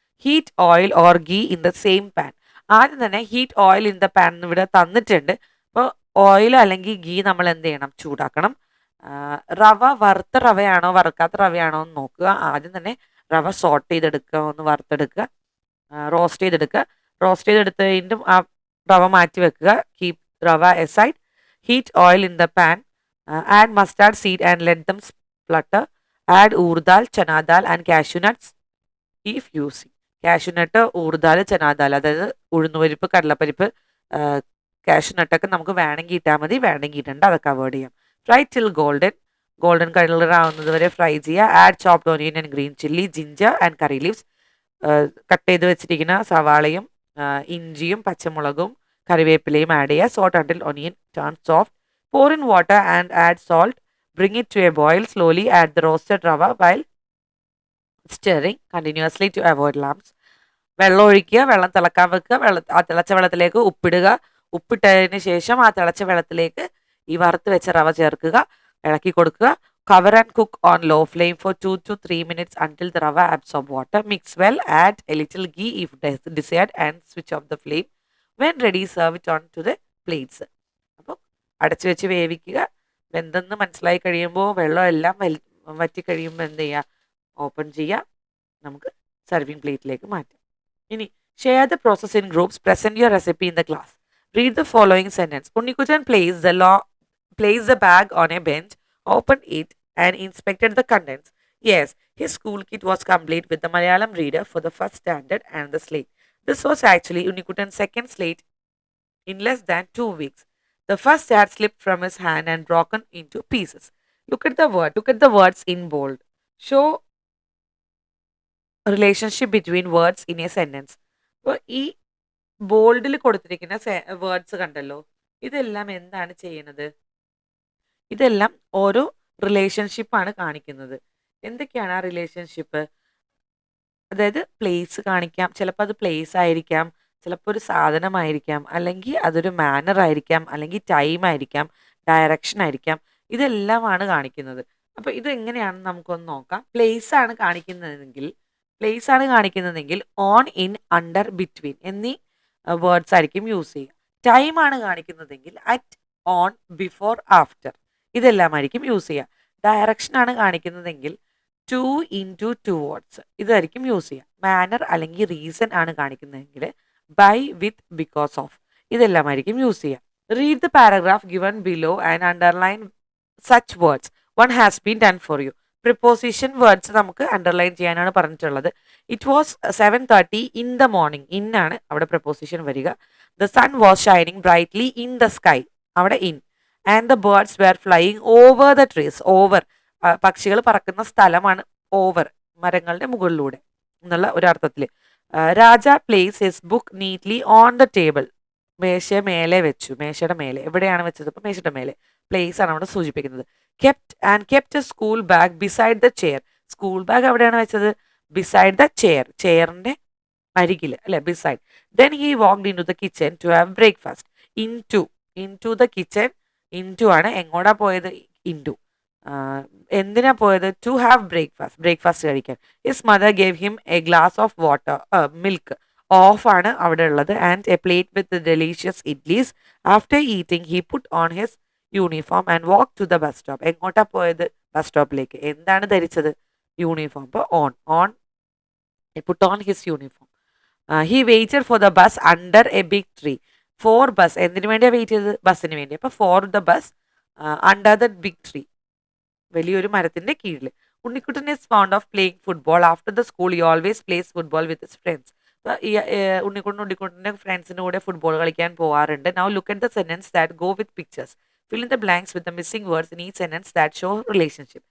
Heat oil or ghee in the same pan. ആദ്യം തന്നെ heat oil in the pan ഇവിടെ തന്നിട്ടുണ്ട്. അപ്പോൾ ഓയിൽ അല്ലെങ്കിൽ ഗീ നമ്മൾ എന്ത് ചെയ്യണം? ചൂടാക്കണം. റവ വറുത്ത റവയാണോ വറുക്കാത്ത റവയാണോ എന്ന് നോക്കുക. ആദ്യം തന്നെ റവ സോട്ട് ചെയ്തെടുക്കുക, ഒന്ന് വറുത്തെടുക്കുക, റോസ്റ്റ് ചെയ്തെടുക്കുക. റോസ്റ്റ് ചെയ്തെടുത്തതിൻ്റെ ആ റവ മാറ്റി വെക്കുക. കീപ് റവ aside. Heat oil in the pan. Add mustard seed and let them splutter. Add urdal, chana dal and cashew nuts if using. Cashew nut, urad dal, chana dal, അതായത് ഉഴുന്നുപരിപ്പ്, കടലപ്പരിപ്പ്, കാഷ്യൂ നട്ടൊക്കെ നമുക്ക് വേണമെങ്കിൽ ഇട്ടാൽ മതി, വേണമെങ്കിൽ ഇടണ്ട, അതൊക്കെ അവോയ്ഡ് ചെയ്യാം. ഫ്രൈ ടിൽ ഗോൾഡൻ കളർ ആവുന്നത് വരെ ഫ്രൈ ചെയ്യുക. Add chopped onion and green chilli, ginger and curry leaves. Cut ചെയ്ത് വെച്ചിരിക്കുന്ന സവാളയും ഇഞ്ചിയും പച്ചമുളകും കറിവേപ്പിലയും ആഡ് ചെയ്യുക. Sauté until onion turn soft. pour in water and add salt. Bring it to a boil. Slowly add the roasted rava while stirring continuously to avoid lumps. വെള്ളം ഒഴിക്കുക, വെള്ളം തിളക്കാൻ വെക്കുക. ആ തിളച്ച വെള്ളത്തിലേക്ക് ഉപ്പിടുക. ഉപ്പിട്ടതിന് ശേഷം ആ തിളച്ച വെള്ളത്തിലേക്ക് ഈ വറുത്ത് വെച്ച റവ ചേർക്കുക, ഇളക്കി കൊടുക്കുക. Cover and cook on low flame for 2 to 3 minutes until the rava absorbs water. Mix well, add a little ghee if desired and switch off the flame. When ready, serve it on to the plates. അപ്പോൾ അടച്ചു വെച്ച് വേവിക്കുക. വെന്തെന്ന് മനസ്സിലായി കഴിയുമ്പോൾ വെള്ളം എല്ലാം വറ്റി കഴിയുമ്പോൾ എന്ത് ചെയ്യുക? ഓപ്പൺ ചെയ്യുക. നമുക്ക് സർവിങ് പ്ലേറ്റിലേക്ക് മാറ്റാം. ഇനി share the process in groups. Present your recipe in the class. Read the following sentence. Unnikuttan place the bag on a bench, opened it and inspected the contents. Yes, his school kit was complete with the Malayalam reader for the first standard and the slate. This was actually Unnikutan's second slate in less than 2 weeks. The first had slipped from his hand and broken into pieces. Look at the words in bold. Show relationship between words in A sentence. അപ്പോൾ ഈ ബോൾഡിൽ കൊടുത്തിരിക്കുന്ന words കണ്ടല്ലോ, ഇതെല്ലാം എന്താണ് ചെയ്യുന്നത്? ഇതെല്ലാം ഓരോ റിലേഷൻഷിപ്പാണ് കാണിക്കുന്നത്. എന്തൊക്കെയാണ് ആ റിലേഷൻഷിപ്പ്? അതായത് പ്ലേസ് കാണിക്കാം, ചിലപ്പോൾ അത് പ്ലേസ് ആയിരിക്കാം, ചിലപ്പോൾ ഒരു സാധനമായിരിക്കാം, അല്ലെങ്കിൽ അതൊരു മാനർ ആയിരിക്കാം, അല്ലെങ്കിൽ ടൈം ആയിരിക്കാം, ഡയറക്ഷൻ ആയിരിക്കാം. ഇതെല്ലാമാണ് കാണിക്കുന്നത്. അപ്പോൾ ഇതെങ്ങനെയാണെന്ന് നമുക്കൊന്ന് നോക്കാം. പ്ലേസ് ആണ് കാണിക്കുന്നതെങ്കിൽ ഓൺ, ഇൻ, അണ്ടർ, ബിറ്റ്വീൻ എന്നീ വേർഡ്സ് ആയിരിക്കും യൂസ് ചെയ്യുക. ടൈം ആണ് കാണിക്കുന്നതെങ്കിൽ അറ്റ്, ഓൺ, ബിഫോർ, ആഫ്റ്റർ ഇതെല്ലാം ആയിരിക്കും യൂസ് ചെയ്യുക. ഡയറക്ഷൻ ആണ് കാണിക്കുന്നതെങ്കിൽ ടു, ഇൻ ടു, ടുവേർഡ്സ് ഇതായിരിക്കും യൂസ് ചെയ്യുക. മാനർ അല്ലെങ്കിൽ റീസൺ ആണ് കാണിക്കുന്നതെങ്കിൽ ബൈ, വിത്ത്, ബിക്കോസ് ഓഫ് ഇതെല്ലാം ആയിരിക്കും യൂസ് ചെയ്യുക. Read the paragraph given below and underline such words. One has been done for you. Preposition words നമുക്ക് അണ്ടർലൈൻ ചെയ്യാനാണ് പറഞ്ഞിട്ടുള്ളത്. It was 7:30 in the morning. In ആണ് അവിടെ പ്രിപ്പോസിഷൻ വരിക. The sun was shining brightly in the sky അവിടെ in. And the birds were flying over the trees. Over പക്ഷികൾ പറക്കുന്ന സ്ഥലമാണ് ഓവർ, മരങ്ങളുടെ മുകളിലൂടെ എന്നുള്ള ഒരു അർത്ഥത്തിൽ. Raja places his book neatly on the table. മേശയുടെ മേലെ. എവിടെയാണ് വെച്ചത്? ഇപ്പൊ മേശയുടെ മേലെ. പ്ലേസ് ആണ് അവിടെ സൂചിപ്പിക്കുന്നത്. Kept school bag beside the chair. School bag എവിടെയാണ് വെച്ചത്? ബിസൈഡ് ദ ചെയർ, ചെയറിന്റെ അരികിൽ അല്ലെ, beside. Then he walked into the kitchen to have breakfast. Into the kitchen. ആണ് എങ്ങോട്ടാ പോയത്? ഇൻടു. എന്തിനാ പോയത്? ടു ഹാവ് ബ്രേക്ക്ഫാസ്റ്റ് കഴിക്കാൻ. His mother gave him a glass of water, milk. Of ആണ് അവിടെ ഉള്ളത്. And a plate with delicious idlis. After eating he put on his uniform and walk to the bus stop. എങ്ങോട്ടാ പോയത്? Bus സ്റ്റോപ്പിലേക്ക്. എന്താണ് ധരിച്ചത്? Uniform. അപ്പോൾ on put on his uniform. He waited for the bus under a big tree. For bus. എന്തിനു വേണ്ടിയാണ് wait ചെയ്തത്? ബസ്സിന് വേണ്ടി. അപ്പോൾ for the bus under the big tree, വലിയൊരു മരത്തിന്റെ കീഴിൽ. Unnikuttan is fond of playing football. After the school he always plays football with his friends. ഈ ഉണ്ണിക്കുട്ടൻ്റെ ഫ്രണ്ട്സിന്റെ കൂടെ ഫുട്ബോൾ കളിക്കാൻ പോകാറുണ്ട്. Now look at the sentence that go with pictures. Fill in the blanks with the missing words in each sentence that show relationship.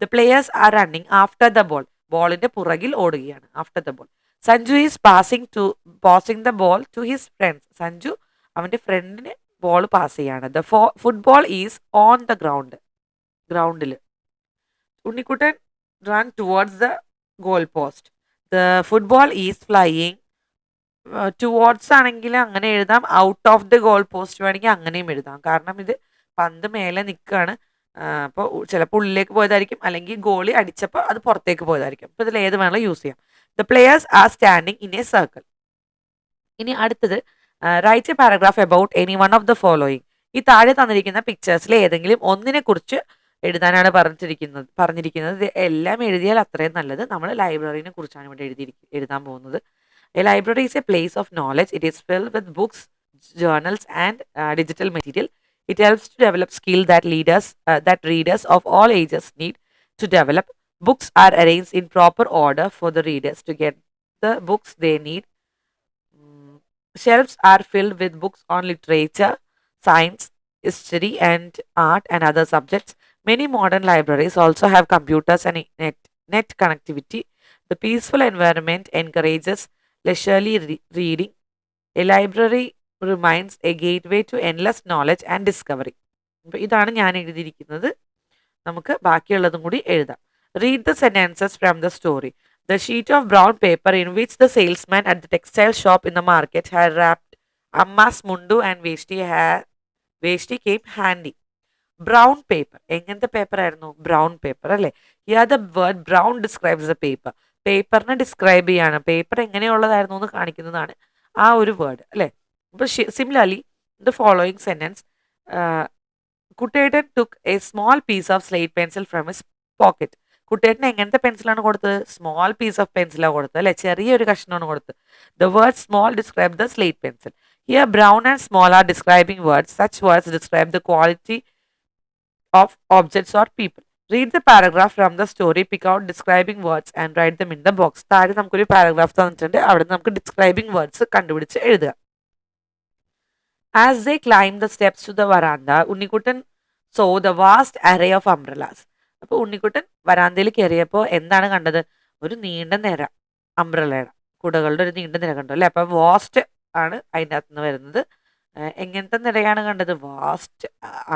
The players are running after the ball. ബോളിന്റെ പുറകിൽ ഓടുകയാണ്. After the ball. Sanju is passing the ball to his friends. Sanju അവന്റെ ഫ്രണ്ടിന് ball pass ചെയ്യാണ്. The football is on the ഗ്രൗണ്ടിൽ. Unnikuttan run towards the goal post. The football is flying. Towards ആണെങ്കിൽ അങ്ങനെ എഴുതാം, out of the goal post വേണമെങ്കിൽ അങ്ങനെയും എഴുതാം. കാരണം ഇത് പന്ത് മേലെ നിൽക്കുകയാണ്. അപ്പോൾ ചിലപ്പോൾ ഉള്ളിലേക്ക് പോയതായിരിക്കും, അല്ലെങ്കിൽ ഗോളി അടിച്ചപ്പോൾ അത് പുറത്തേക്ക് പോയതായിരിക്കും. അപ്പോൾ ഇതിൽ ഏത് വേണമെങ്കിലും യൂസ് ചെയ്യാം. The players R standing in A circle. ഇനി അടുത്തത് write a paragraph about any one of the following. ഈ താഴെ തന്നിരിക്കുന്ന പിക്ചേഴ്സിൽ ഏതെങ്കിലും ഒന്നിനെ കുറിച്ച് എഴുതാനാണ് പറഞ്ഞിരിക്കുന്നത്. ഇത് എല്ലാം എഴുതിയാൽ അത്രയും നല്ലത്. നമ്മൾ ലൈബ്രറിനെ കുറിച്ചാണ് ഇവിടെ എഴുതാൻ പോകുന്നത്. A library is A place of knowledge. It is filled with books, journals and digital material. It helps to develop skill that readers of all ages need to develop. Books are arranged in proper order for the readers to get the books they need. Shelves are filled with books on literature, science, history, and art and other subjects. Many modern libraries also have computers and net connectivity. The peaceful environment encourages leisurely reading. A library remains a gateway to endless knowledge and discovery. അപ്പോൾ ഇതാണ് ഞാൻ എഴുതിയിരിക്കുന്നത്. നമുക്ക് ബാക്കിയുള്ളതും കൂടി എഴുതാം. Read the sentences from the story. The sheet of brown paper in which the salesman at the textile shop in the market had wrapped Amma's mundu and veshti came handy. Brown paper. എങ്ങനത്തെ paper ആയിരുന്നു? Brown paper അല്ലേ? Here the word brown describes the paper. പേപ്പറിനെ describe ചെയ്യാണ്. Paper എങ്ങനെയുള്ളതായിരുന്നു എന്ന് കാണിക്കുന്നതാണ് ആ ഒരു വേർഡ് അല്ലേ? അപ്പോൾ similarly the following sentence. Kuttettan took a small piece of slate pencil from his pocket. Kuttettan എങ്ങനത്തെ പെൻസിലാണ് കൊടുത്തത്? സ്മോൾ പീസ് ഓഫ് പെൻസിലാണ് കൊടുത്തത് അല്ലെ? ചെറിയൊരു കഷ്ണമാണ് കൊടുത്തത്. The word small describe the slate pencil. Here brown and small are describing words. Such words describe the quality of objects or people. Read the paragraph from the story, pick out describing words and write them in the box. താഴെ നമുക്കൊരു paragraph തന്നിട്ടുണ്ട്. അവിടെ നമുക്ക് describing words കണ്ടുപിടിച്ച് എഴുതുക. As they climbed the steps to the veranda, Unnikuttan saw the vast array of umbrellas. അപ്പോൾ ഉണ്ണിക്കുട്ടൻ വരാന്തയിൽ കയറിയപ്പോൾ എന്താണ് കണ്ടത്? ഒരു നീണ്ട നിര, അംബ്രലയുടെ കുടകളുടെ ഒരു നീണ്ട നിര കണ്ടു അല്ലേ? അപ്പോൾ വാസ്റ്റ് ആണ് അതിൻ്റെ അകത്ത് നിന്ന് വരുന്നത്. എങ്ങനത്തെ നിരയാണ് കണ്ടത്? വാസ്റ്റ്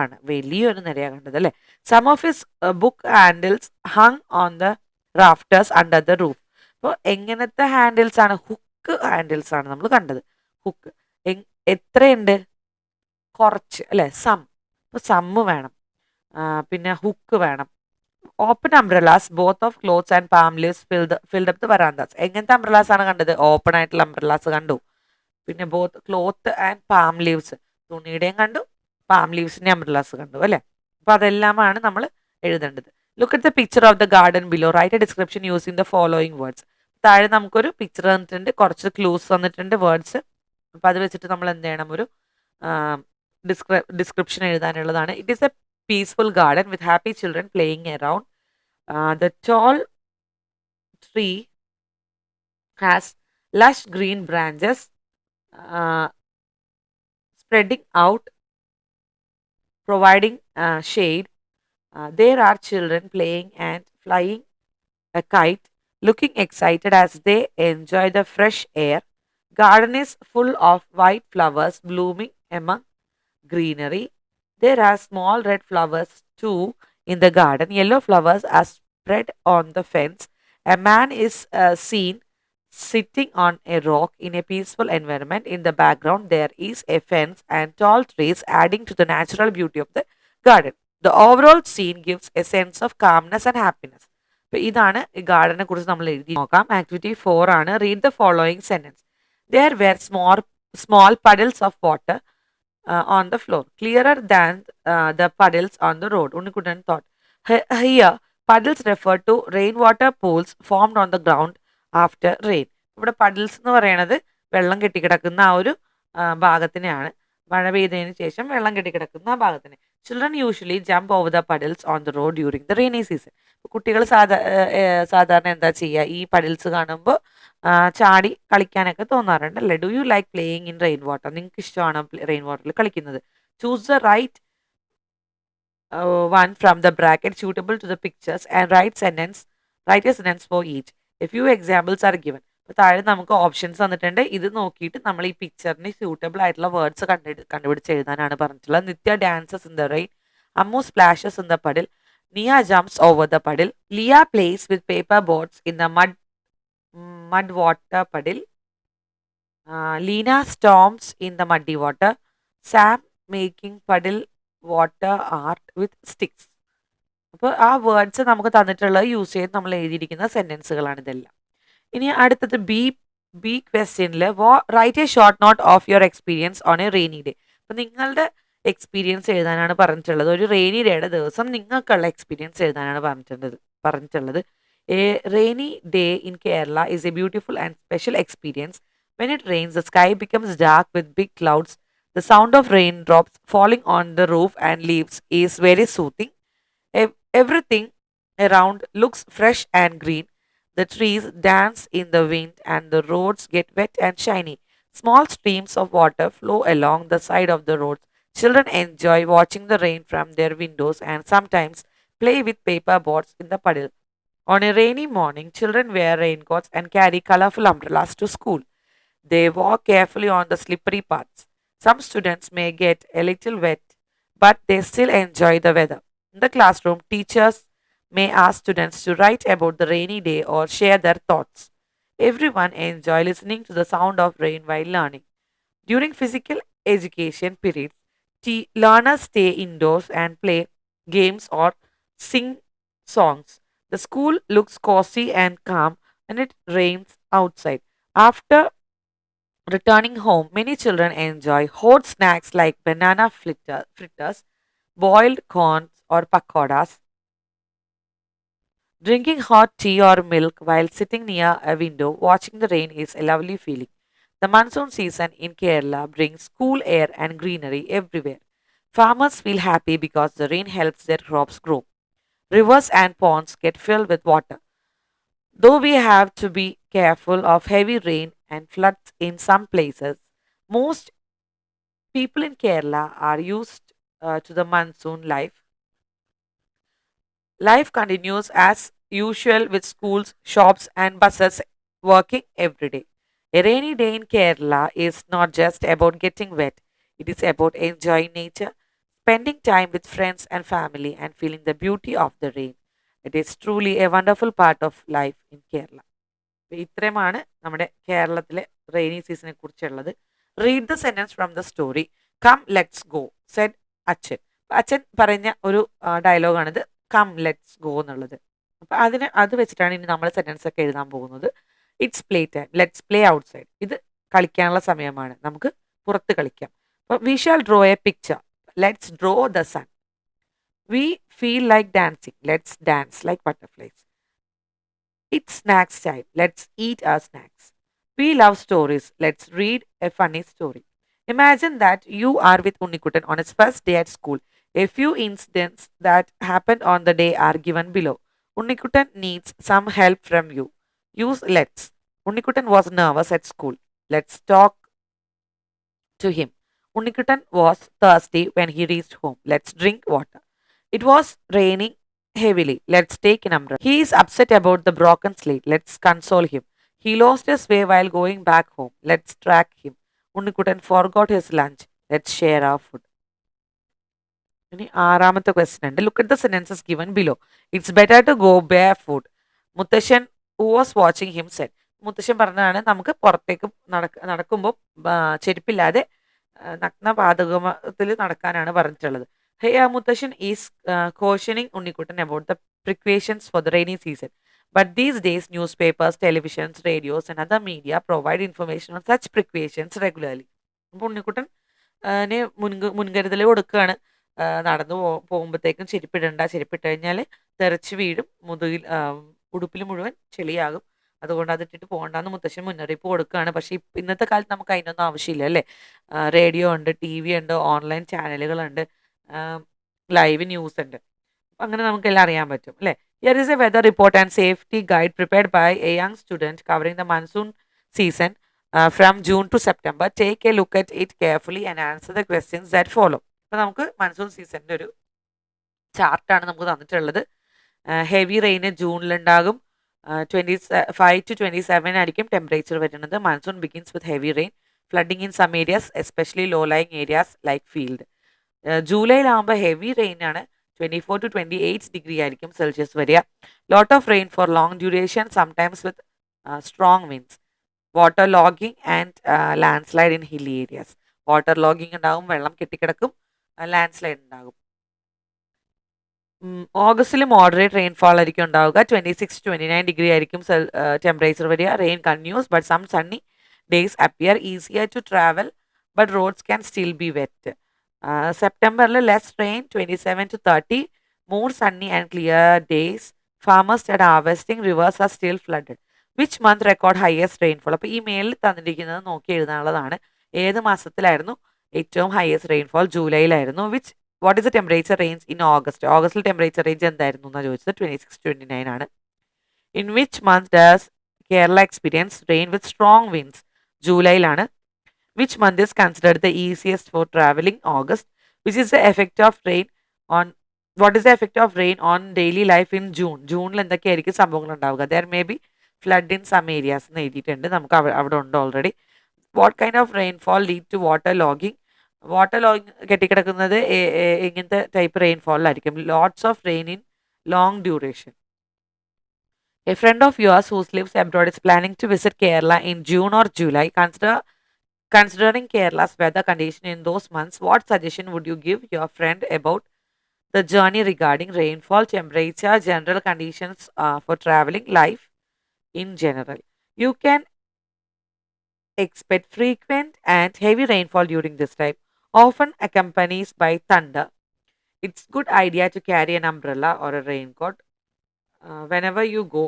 ആണ്, വലിയൊരു നിരയാണ് കണ്ടത് അല്ലേ? Some of his book handles hung on the rafters under the roof. അപ്പോൾ എങ്ങനത്തെ ഹാൻഡിൽസ് ആണ്? ഹുക്ക് ഹാൻഡിൽസ് ആണ് നമ്മൾ കണ്ടത്. ഹുക്ക് എത്രയുണ്ട്? കുറച്ച് അല്ലേ? അപ്പോൾ സമ്മ് വേണം, പിന്നെ ഹുക്ക് വേണം. Open umbrellas both of cloths and palm leaves filled up the verandas. എങ്ങനത്തെ അംബ്രലാസ് ആണ് കണ്ടത്? ഓപ്പൺ ആയിട്ടുള്ള അംബ്രലാസ് കണ്ടു. പിന്നെ both cloth and palm leaves, തുണിയുടെയും കണ്ടു, പാം ലീവ്സിന്റെ അംബ്രലാസ് കണ്ടു അല്ലേ? അപ്പൊ അതെല്ലാമാണ് നമ്മൾ എഴുതേണ്ടത്. Look at the picture of the garden below. Write a description using the following words. താഴെ നമുക്കൊരു പിക്ചർ തന്നിട്ടുണ്ട്, കുറച്ച് ക്ലൂസ് തന്നിട്ടുണ്ട്, വേർഡ്സ്. അപ്പൊ അത് വെച്ചിട്ട് നമ്മൾ എന്ത് ചെയ്യണം? ഒരു ഡിസ്ക്രിപ്ഷൻ എഴുതാനുള്ളതാണ്. It is a peaceful garden with happy children playing around. The tall tree has lush green branches spreading out, providing shade. There are children playing and flying a kite, looking excited as they enjoy the fresh air. Garden is full of white flowers blooming among greenery. There are small red flowers too in the garden. Yellow flowers are spread on the fence. A man is seen sitting on a rock in a peaceful environment. In the background, there is a fence and tall trees adding to the natural beauty of the garden. The overall scene gives a sense of calmness and happiness. അപ്പൊ ഇതാണ് ഈ ഗാർഡനെ കുറിച്ച് നമ്മൾ എഴുതി നോക്കാം. Activity 4 ആണ്. Read the following sentence. There were small puddles of water on the floor, clearer than the puddles on the road. Unnikutan thought. Here, puddles refer to rainwater pools formed on the ground after rain. ഇവിടെ പഡിൽസ് എന്ന് പറയുന്നത് വെള്ളം കെട്ടിക്കിടക്കുന്ന ആ ഒരു ഭാഗത്തിനെയാണ്. മഴ പെയ്തതിന് ശേഷം വെള്ളം കെട്ടിക്കിടക്കുന്ന ആ ഭാഗത്തിന്. Children usually jump over the puddles on the road during the rainy season. കുട്ടികൾ സാധാരണ എന്താ ചെയ്യുക, ഈ പഡിൽസ് കാണുമ്പോൾ ചാടി കളിക്കാനൊക്കെ തോന്നാറുണ്ട് അല്ലേ? Do you like playing in rain water? നിങ്ങൾക്ക് ഇഷ്ടമാണ് റെയിൻ വാട്ടറിൽ കളിക്കുന്നത്? Choose the right one from the bracket suitable to the pictures and write a sentence for each. A few examples are given. അപ്പോൾ താഴെ നമുക്ക് ഓപ്ഷൻസ് തന്നിട്ടുണ്ട്. ഇത് നോക്കിയിട്ട് നമ്മൾ ഈ പിക്ചറിന് സ്യൂട്ടബിൾ ആയിട്ടുള്ള വേർഡ്സ് കണ്ടുപിടിച്ച് എഴുതാനാണ് പറഞ്ഞിട്ടുള്ളത്. Nithya dances in the rain, Ammu splashes in the puddle, Niya jumps over the puddle, Liya plays with paper boats in the mud water puddle. Lena storms in the muddy water. Sam making puddle water art with sticks. അപ്പോൾ ആ words നമുക്ക് തന്നിട്ടുള്ളത് use ചെയ്ത് നമ്മൾ എഴുതിയിരിക്കുന്ന സെൻറ്റൻസുകളാണ് ഇതെല്ലാം. ഇനി അടുത്തത് ബി ക്വസ്റ്റ്യനിൽ write a short note of your experience on A rainy day. അപ്പം നിങ്ങളുടെ എക്സ്പീരിയൻസ് എഴുതാനാണ് പറഞ്ഞിട്ടുള്ളത്. ഒരു റെയിനി ഡേയുടെ ദിവസം നിങ്ങൾക്കുള്ള എക്സ്പീരിയൻസ് എഴുതാനാണ് പറഞ്ഞിട്ടുള്ളത്. A rainy day in Kerala is a beautiful and special experience. When it rains, the sky becomes dark with big clouds. The sound of raindrops falling on the roof and leaves is very soothing. Everything around looks fresh and green. The trees dance in the wind and the roads get wet and shiny. Small streams of water flow along the side of the roads. Children enjoy watching the rain from their windows and sometimes play with paper boats in the puddle. On a rainy morning, children wear raincoats and carry colorful umbrellas to school. They walk carefully on the slippery paths. Some students may get a little wet, but they still enjoy the weather. In the classroom, teachers may ask students to write about the rainy day or share their thoughts. Everyone enjoys listening to the sound of rain while learning. During physical education periods, learners stay indoors and play games or sing songs. The school looks cozy and calm when it rains outside. After returning home, many children enjoy hot snacks like banana fritters, boiled corns or pakoras. Drinking hot tea or milk while sitting near a window watching the rain is a lovely feeling. The monsoon season in Kerala brings cool air and greenery everywhere. Farmers feel happy because the rain helps their crops grow. Rivers and ponds get filled with water. Though we have to be careful of heavy rain and floods in some places, most people in Kerala are used to the monsoon life. Life continues as usual with schools, shops, and buses working every day. A rainy day in Kerala is not just about getting wet, it is about enjoying nature, spending time with friends and family, and feeling the beauty of the rain. It is truly a wonderful part of life in Kerala. അപ്പോൾ ഇത്രയുമാണ് നമ്മുടെ കേരളത്തിലെ rainy സീസണെ കുറിച്ചുള്ളത്. Read the sentence from the story. Come let's go said Achan. അച്ഛൻ പറഞ്ഞ ഒരു ഡയലോഗാണിത്, come let's go എന്നുള്ളത്. അപ്പം അത് വെച്ചിട്ടാണ് ഇനി നമ്മൾ സെന്റൻസ് ഒക്കെ എഴുതാൻ പോകുന്നത്. It's play time, let's play outside. ഇത് കളിക്കാനുള്ള സമയമാണ്, നമുക്ക് പുറത്ത് കളിക്കാം. അപ്പോൾ we shall draw a picture, let's draw the sun. We feel like dancing. Let's dance like butterflies. It's snacks time. Let's eat our snacks. We love stories. Let's read a funny story. Imagine that you are with Unnikutan on his first day at school. A few incidents that happened on the day are given below. Unnikutan needs some help from you. Use let's. Unnikutan was nervous at school. Let's talk to him. Unnikutan was thirsty when he reached home. Let's drink water. It was raining heavily. Let's take an umbrella. He is upset about the broken slate. Let's console him. He lost his way while going back home. Let's track him. Unnikutan forgot his lunch. Let's share our food. ഇനി ആറാമത്തെ question ഉണ്ട്. Look at the sentences given below. It's better to go barefoot. Muthashan who was watching him said. മുത്തശ്ശൻ പറഞ്ഞതാണ് നമുക്ക് പുറത്തേക്ക് നടക്കുമ്പോൾ ചെരുപ്പില്ലാതെ നഗ്ന പാതകത്തിൽ നടക്കാനാണ് പറഞ്ഞിട്ടുള്ളത്. മുത്തശ്ശൻ is കോഷനിങ് Unnikuttan about the precautions for the rainy season. But these days, newspapers, televisions, radios, and other media provide information on such precautions regularly. അപ്പോൾ ഉണ്ണിക്കുട്ടൻ മുൻകരുതൽ കൊടുക്കുകയാണ്. നടന്നു പോകുമ്പോഴത്തേക്കും ചെരുപ്പിടണ്ട, ചെരുപ്പിട്ട് കഴിഞ്ഞാൽ തെറിച്ച് വീഴും, മുതുകിൽ ഉടുപ്പിൽ മുഴുവൻ ചെളിയാകും, അതുകൊണ്ട് അതിട്ടിട്ട് പോകണ്ടെന്ന് മുത്തശ്ശൻ മുന്നറിയിപ്പ് കൊടുക്കുകയാണ്. പക്ഷേ ഇന്നത്തെ കാലത്ത് നമുക്ക് അതിനൊന്നും ആവശ്യമില്ല അല്ലേ. റേഡിയോ ഉണ്ട്, ടി വി ഉണ്ട്, ഓൺലൈൻ ചാനലുകളുണ്ട്, ലൈവ് ന്യൂസ് ഉണ്ട്. അങ്ങനെ നമുക്കെല്ലാം അറിയാൻ പറ്റും അല്ലേ. Here is a weather report and safety guide prepared by a young student covering the monsoon season from June to September. Take a look at it carefully and answer the questions that follow. അപ്പോൾ നമുക്ക് monsoon സീസണിൻ്റെ ഒരു ചാർട്ടാണ് നമുക്ക് തന്നിട്ടുള്ളത്. Heavy rain ജൂണിലുണ്ടാകും. 25 to 27 ആയിരിക്കും temperature വരുന്നത്. Monsoon begins with heavy rain, flooding in some areas especially low lying areas like field. ജൂലൈയിലാകുമ്പോൾ heavy rain ആണ്. 24 to 28 degree ആയിരിക്കും സെൽഷ്യസ് വരിക. Lot of rain for long duration, sometimes with strong winds. Water logging and landslide in hilly areas. Water logging ഉണ്ടാകും, വെള്ളം കെട്ടിക്കിടക്കും, land slide ഉണ്ടാകും. ഓഗസ്റ്റിൽ moderate rainfall ആയിരിക്കും ഉണ്ടാവുക. 26 to 29 ഡിഗ്രി ആയിരിക്കും ടെമ്പറേച്ചർ വരിക. Rain continues but some sunny days appear, easier to travel but roads can still be wet. സെപ്റ്റംബറിൽ less rain, 27 to 30, more sunny and clear days. Farmers started harvesting, rivers are still flooded. Which month record highest rainfall? അപ്പോൾ ഈ മേളിൽ തന്നിരിക്കുന്നത് നോക്കി എഴുതാനുള്ളതാണ്. ഏത് മാസത്തിലായിരുന്നു ഏറ്റവും highest rainfall? ജൂലൈയിലായിരുന്നു. What is the temperature range in August? ഓഗസ്റ്റിൽ ടെമ്പറേച്ചർ റേഞ്ച് എന്തായിരുന്നു എന്നാണ് ചോദിച്ചത്. 26 to 29 ആണ്. In which month does Kerala experience rain with strong winds? ജൂലൈയിലാണ്. Which month is considered the easiest for traveling? August. Which is the effect of rain on what is the effect of rain on daily life in June? ജൂണിൽ എന്തൊക്കെയായിരിക്കും സംഭവങ്ങൾ ഉണ്ടാവുക? There may be flood in some areas എന്ന് എഴുതിയിട്ടുണ്ട്. നമുക്ക് അവിടെ ഉണ്ട് already. What kind of rainfall lead to water logging? Water logging കെട്ടിക്കിടക്കുന്നത് എങ്ങനത്തെ ടൈപ്പ് റെയിൻഫോളിലായിരിക്കും? Lots of rain in long duration. A friend of yours who lives abroad is planning to visit Kerala in June or July. Considering Kerala's weather condition in those months, what suggestion would you give your friend about the journey regarding rainfall, temperature, general conditions for traveling, life in general? You can expect frequent and heavy rainfall during this time, often accompanied by thunder. It's good idea to carry an umbrella or a raincoat whenever you go.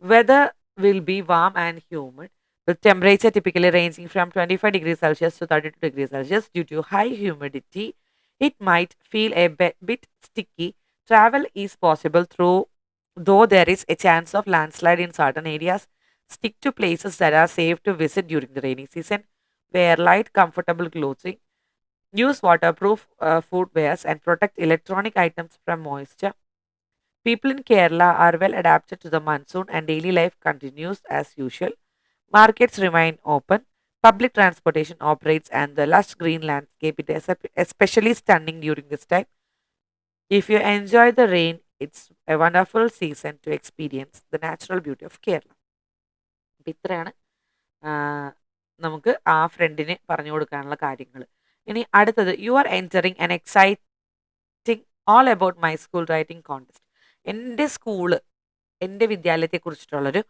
Weather will be warm and humid, with temperature typically ranging from 25 degrees Celsius to 32 degrees Celsius. Due to high humidity, it might feel a bit sticky. Travel is possible though there is a chance of landslide in certain areas. Stick to places that are safe to visit during the rainy season. Wear light, comfortable clothing. Use waterproof footwears and protect electronic items from moisture. People in Kerala are well adapted to the monsoon and daily life continues as usual. Markets remain open. Public transportation operates and the lush green landscape is especially stunning during this time. If you enjoy the rain, it's a wonderful season to experience the natural beauty of Kerala. ഇത്രയാണ് നമുക്ക് ആ ഫ്രണ്ടിന് പറഞ്ഞു കൊടുക്കാനുള്ള കാര്യങ്ങൾ. ഇനി അടുത്തത്, you are entering an exciting all about my school writing contest. എൻ്റെ സ്കൂള്, എൻ്റെ വിദ്യാലയത്തെക്കുറിച്ചിട്ടുള്ളൊരു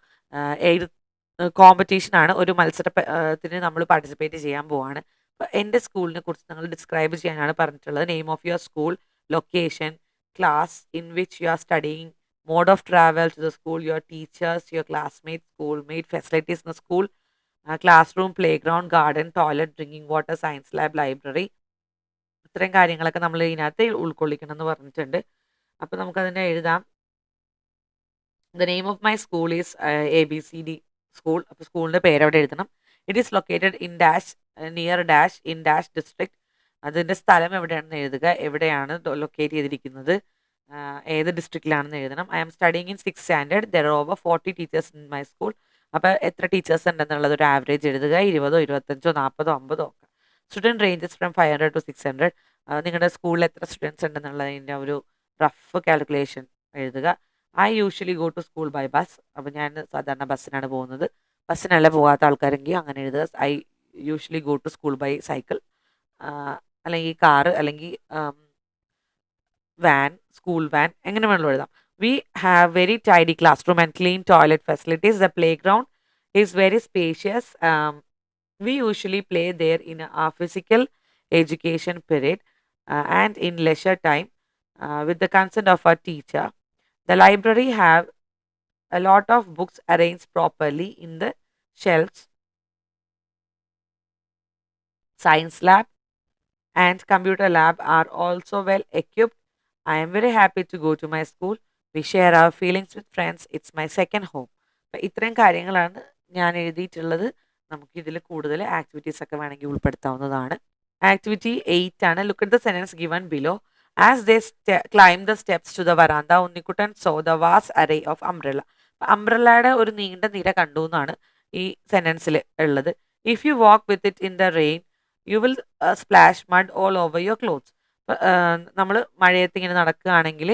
കോമ്പറ്റീഷനാണ്. ഒരു മത്സരത്തിന് നമ്മൾ പാർട്ടിസിപ്പേറ്റ് ചെയ്യാൻ പോവാണ്. അപ്പോൾ എൻ്റെ സ്കൂളിനെ കുറിച്ച് നിങ്ങൾ ഡിസ്ക്രൈബ് ചെയ്യാനാണ് പറഞ്ഞിട്ടുള്ളത്. Name of your school, location, class in which you are studying, mode of travel to the school, your teachers, your classmate, school mate, facilities in the school, class room, play ground, garden, toilet, drinking water, science lab, library. ഇത്രയും കാര്യങ്ങളൊക്കെ നമ്മൾ ഇതിനകത്ത് ഉൾക്കൊള്ളിക്കണം എന്ന് പറഞ്ഞിട്ടുണ്ട്. അപ്പോൾ നമുക്കതിനെ എഴുതാം. The name of my school is ABCD school. അപ്പോൾ സ്കൂളിൻ്റെ പേര് അവിടെ എഴുതണം. It is located in dash near dash in dash district. അതിൻ്റെ സ്ഥലം എവിടെയാണെന്ന് എഴുതുക, എവിടെയാണ് ലൊക്കേറ്റ് ചെയ്തിരിക്കുന്നത്, ഏത് ഡിസ്ട്രിക്റ്റിലാണെന്ന് എഴുതണം. I am studying in 6th standard, there are over 40 teachers in my school. അപ്പോൾ എത്ര ടീച്ചേഴ്സ് ഉണ്ടെന്നുള്ളത് ഒരു ആവറേജ് എഴുതുക, 20, 25, 40, 50 ഒക്കെ. Student ranges from 500 to 600. നിങ്ങളുടെ സ്കൂളിൽ എത്ര സ്റ്റുഡൻസ് ഉണ്ടെന്നുള്ളതിൻ്റെ ഒരു റഫ് കാൽക്കുലേഷൻ എഴുതുക. I usually go to school by bus. അപ്പോൾ ഞാൻ സാധാരണ ബസ്സിനാണ് പോകുന്നത്. ബസ്സിനല്ല പോകാത്ത ആൾക്കാരെങ്കിൽ അങ്ങനെ എഴുതുക, I usually go to school by cycle, അല്ലെങ്കിൽ കാറ്, അല്ലെങ്കിൽ വാൻ, സ്കൂൾ വാൻ, എങ്ങനെ വേണമെങ്കിലും എഴുതാം. We have very tidy class room and clean toilet facilities. The play ground is very spacious. We usually play there in our physical education period and in leisure time with the consent of our teacher. The library have a lot of books arranged properly in the shelves. Science lab and computer lab are also well equipped. I am very happy to go to my school. We share our feelings with friends. It's my second home. അപ്പം ഇത്രയും കാര്യങ്ങളാണ് ഞാൻ എഴുതിയിട്ടുള്ളത്. നമുക്ക് ഇതിൽ കൂടുതൽ activities ഒക്കെ വേണമെങ്കിൽ ഉൾപ്പെടുത്താവുന്നതാണ്. ആക്ടിവിറ്റി 8 ആണ്. Look at the sentence given below. As they climb the steps to the veranda, Unnikuttan saw the vast array of umbrella. അംബ്രല്ലയുടെ ഒരു നീണ്ട നിര കണ്ടു എന്നാണ് ഈ സെന്റൻസിൽ ഉള്ളത്. If you walk with it in the rain you will splash mud all over your clothes. നമ്മൾ മഴയത്ത് ഇങ്ങനെ നടക്കുകയാണെങ്കിൽ,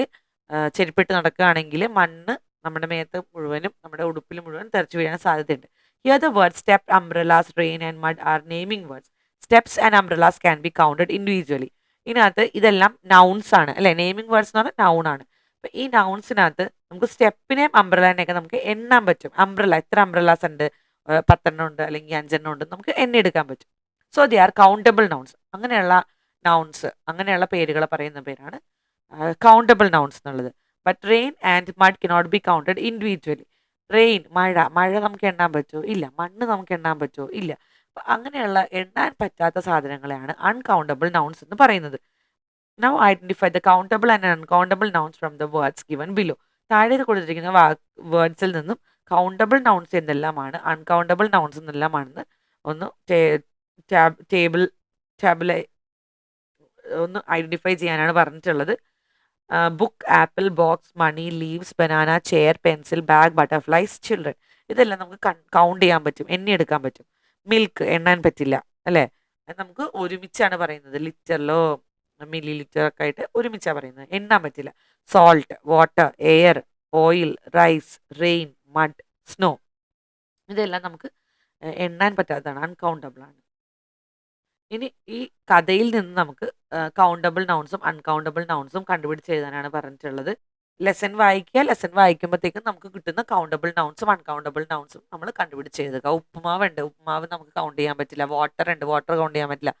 ചെരുപ്പിട്ട് നടക്കുകയാണെങ്കിൽ മണ്ണ് നമ്മുടെ മേത്ത് മുഴുവനും, നമ്മുടെ ഉടുപ്പിൽ മുഴുവൻ തെറിച്ചു വീഴാൻ സാധ്യതയുണ്ട്. Here the word step, umbrellas, rain and mud are naming words. Steps and umbrellas can be counted individually. ഇതിനകത്ത് ഇതെല്ലാം നൗൺസ് ആണ് അല്ലെ, നെയിമിംഗ് വേർഡ്സ് എന്ന് പറഞ്ഞാൽ നൗൺ ആണ്. അപ്പം ഈ നൗൺസിനകത്ത് നമുക്ക് സ്റ്റെപ്പിനെയും അംബ്രലാനെയൊക്കെ നമുക്ക് എണ്ണാൻ പറ്റും. അംബ്രല എത്ര അംബ്രലാസ് ഉണ്ട്, 10 ഉണ്ട് അല്ലെങ്കിൽ 5 ഉണ്ട്, നമുക്ക് എണ്ണെടുക്കാൻ പറ്റും. So they are countable nouns. അങ്ങനെയുള്ള നൗൺസ്, അങ്ങനെയുള്ള പേരുകൾ പറയുന്ന പേരാണ് കൗണ്ടബിൾ നൗൺസ് എന്നുള്ളത്. But rain and mud cannot be counted individually. Rain, മഴ, മഴ നമുക്ക് എണ്ണാൻ പറ്റുമോ? ഇല്ല. മണ്ണ് നമുക്ക് എണ്ണാൻ പറ്റുമോ? ഇല്ല. അങ്ങനെയുള്ള എണ്ണാൻ പറ്റാത്ത സാധനങ്ങളെയാണ് അൺകൗണ്ടബിൾ നൗൺസ് എന്ന് പറയുന്നത്. Now identify the countable and uncountable nouns from the words given below. താഴെ കൊടുത്തിരിക്കുന്ന വേർഡ്സിൽ നിന്നും കൗണ്ടബിൾ നൗൺസ് എന്തെല്ലാമാണ്, അൺകൗണ്ടബിൾ നൗൺസ് എന്തെല്ലാമാണെന്ന് ഒന്ന് ടാബിളെ ഒന്ന് ഐഡന്റിഫൈ ചെയ്യാനാണ് പറഞ്ഞിട്ടുള്ളത്. Book, apple, box, money, leaves, banana, chair, pencil, bag, butterflies, children. ഇതെല്ലാം നമുക്ക് കൗണ്ട് ചെയ്യാൻ പറ്റും, എണ്ണിയെടുക്കാൻ പറ്റും. മിൽക്ക് എണ്ണാൻ പറ്റില്ല അല്ലേ, അത് നമുക്ക് ഒരുമിച്ചാണ് പറയുന്നത്. ലിറ്ററിലോ മില്ലി ലിറ്റർ ഒക്കെ ആയിട്ട് ഒരുമിച്ചാണ് പറയുന്നത്, എണ്ണാൻ പറ്റില്ല. Salt, water, air, oil, rice, rain, mud, snow, ഇതെല്ലാം നമുക്ക് എണ്ണാൻ പറ്റാത്തതാണ്, അൺകൗണ്ടബിൾ ആണ്. ഇനി ഈ കഥയിൽ നിന്ന് നമുക്ക് കൗണ്ടബിൾ നൗൺസും അൺകൗണ്ടബിൾ നൗൺസും കണ്ടുപിടിച്ച് എഴുതാനാണ് പറഞ്ഞിട്ടുള്ളത്. ലെസൺ വായിക്കുക, ലെസൺ വായിക്കുമ്പോഴത്തേക്കും നമുക്ക് കിട്ടുന്ന കൗണ്ടബിൾ നൗൺസും അൺകൗണ്ടബിൾ നൗൺസും നമ്മൾ കണ്ടുപിടിച്ച് എഴുതുക. ഉപ്പുമാവ് ഉണ്ട്, ഉപ്പുമാവ് നമുക്ക് കൗണ്ട് ചെയ്യാൻ പറ്റില്ല. വാട്ടർ ഉണ്ട്, വാട്ടർ കൗണ്ട് ചെയ്യാൻ പറ്റില്ല.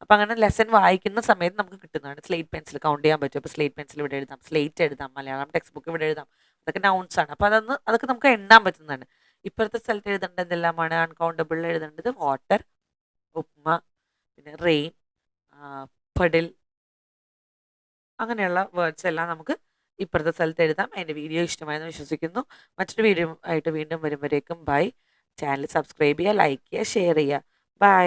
അപ്പം അങ്ങനെ ലെസൺ വായിക്കുന്ന സമയത്ത് നമുക്ക് കിട്ടുന്നതാണ്. സ്ലേറ്റ് പെൻസിൽ കൗണ്ട് ചെയ്യാൻ പറ്റും. അപ്പോൾ സ്ലേറ്റ് പെൻസിൽ ഇവിടെ എഴുതാം, സ്ലേറ്റ് എഴുതാം, മലയാളം ടെക്സ്റ്റ് ബുക്ക് ഇവിടെ എഴുതാം. അതൊക്കെ നൗൺസ് ആണ്. അപ്പോൾ അതൊക്കെ നമുക്ക് എണ്ണാൻ പറ്റുന്നതാണ്. ഇപ്പോഴത്തെ സ്ഥലത്ത് എഴുതേണ്ടത് എന്തെല്ലാമാണ്? അൺകൗണ്ടബിളിൽ എഴുതേണ്ടത് വാട്ടർ, ഉപ്മ, പിന്നെ റെയിൻ, പടിൽ, അങ്ങനെയുള്ള വേർഡ്സ് എല്ലാം നമുക്ക് ഇപ്പുറത്തെ സ്ഥലത്ത് എഴുതാം. എൻ്റെ വീഡിയോ ഇഷ്ടമായെന്ന് വിശ്വസിക്കുന്നു. മറ്റൊരു വീഡിയോ ആയിട്ട് വീണ്ടും വരുമ്പോഴേക്കും ബൈ. ചാനൽ സബ്സ്ക്രൈബ് ചെയ്യുക, ലൈക്ക് ചെയ്യുക, ഷെയർ ചെയ്യുക. ബൈ.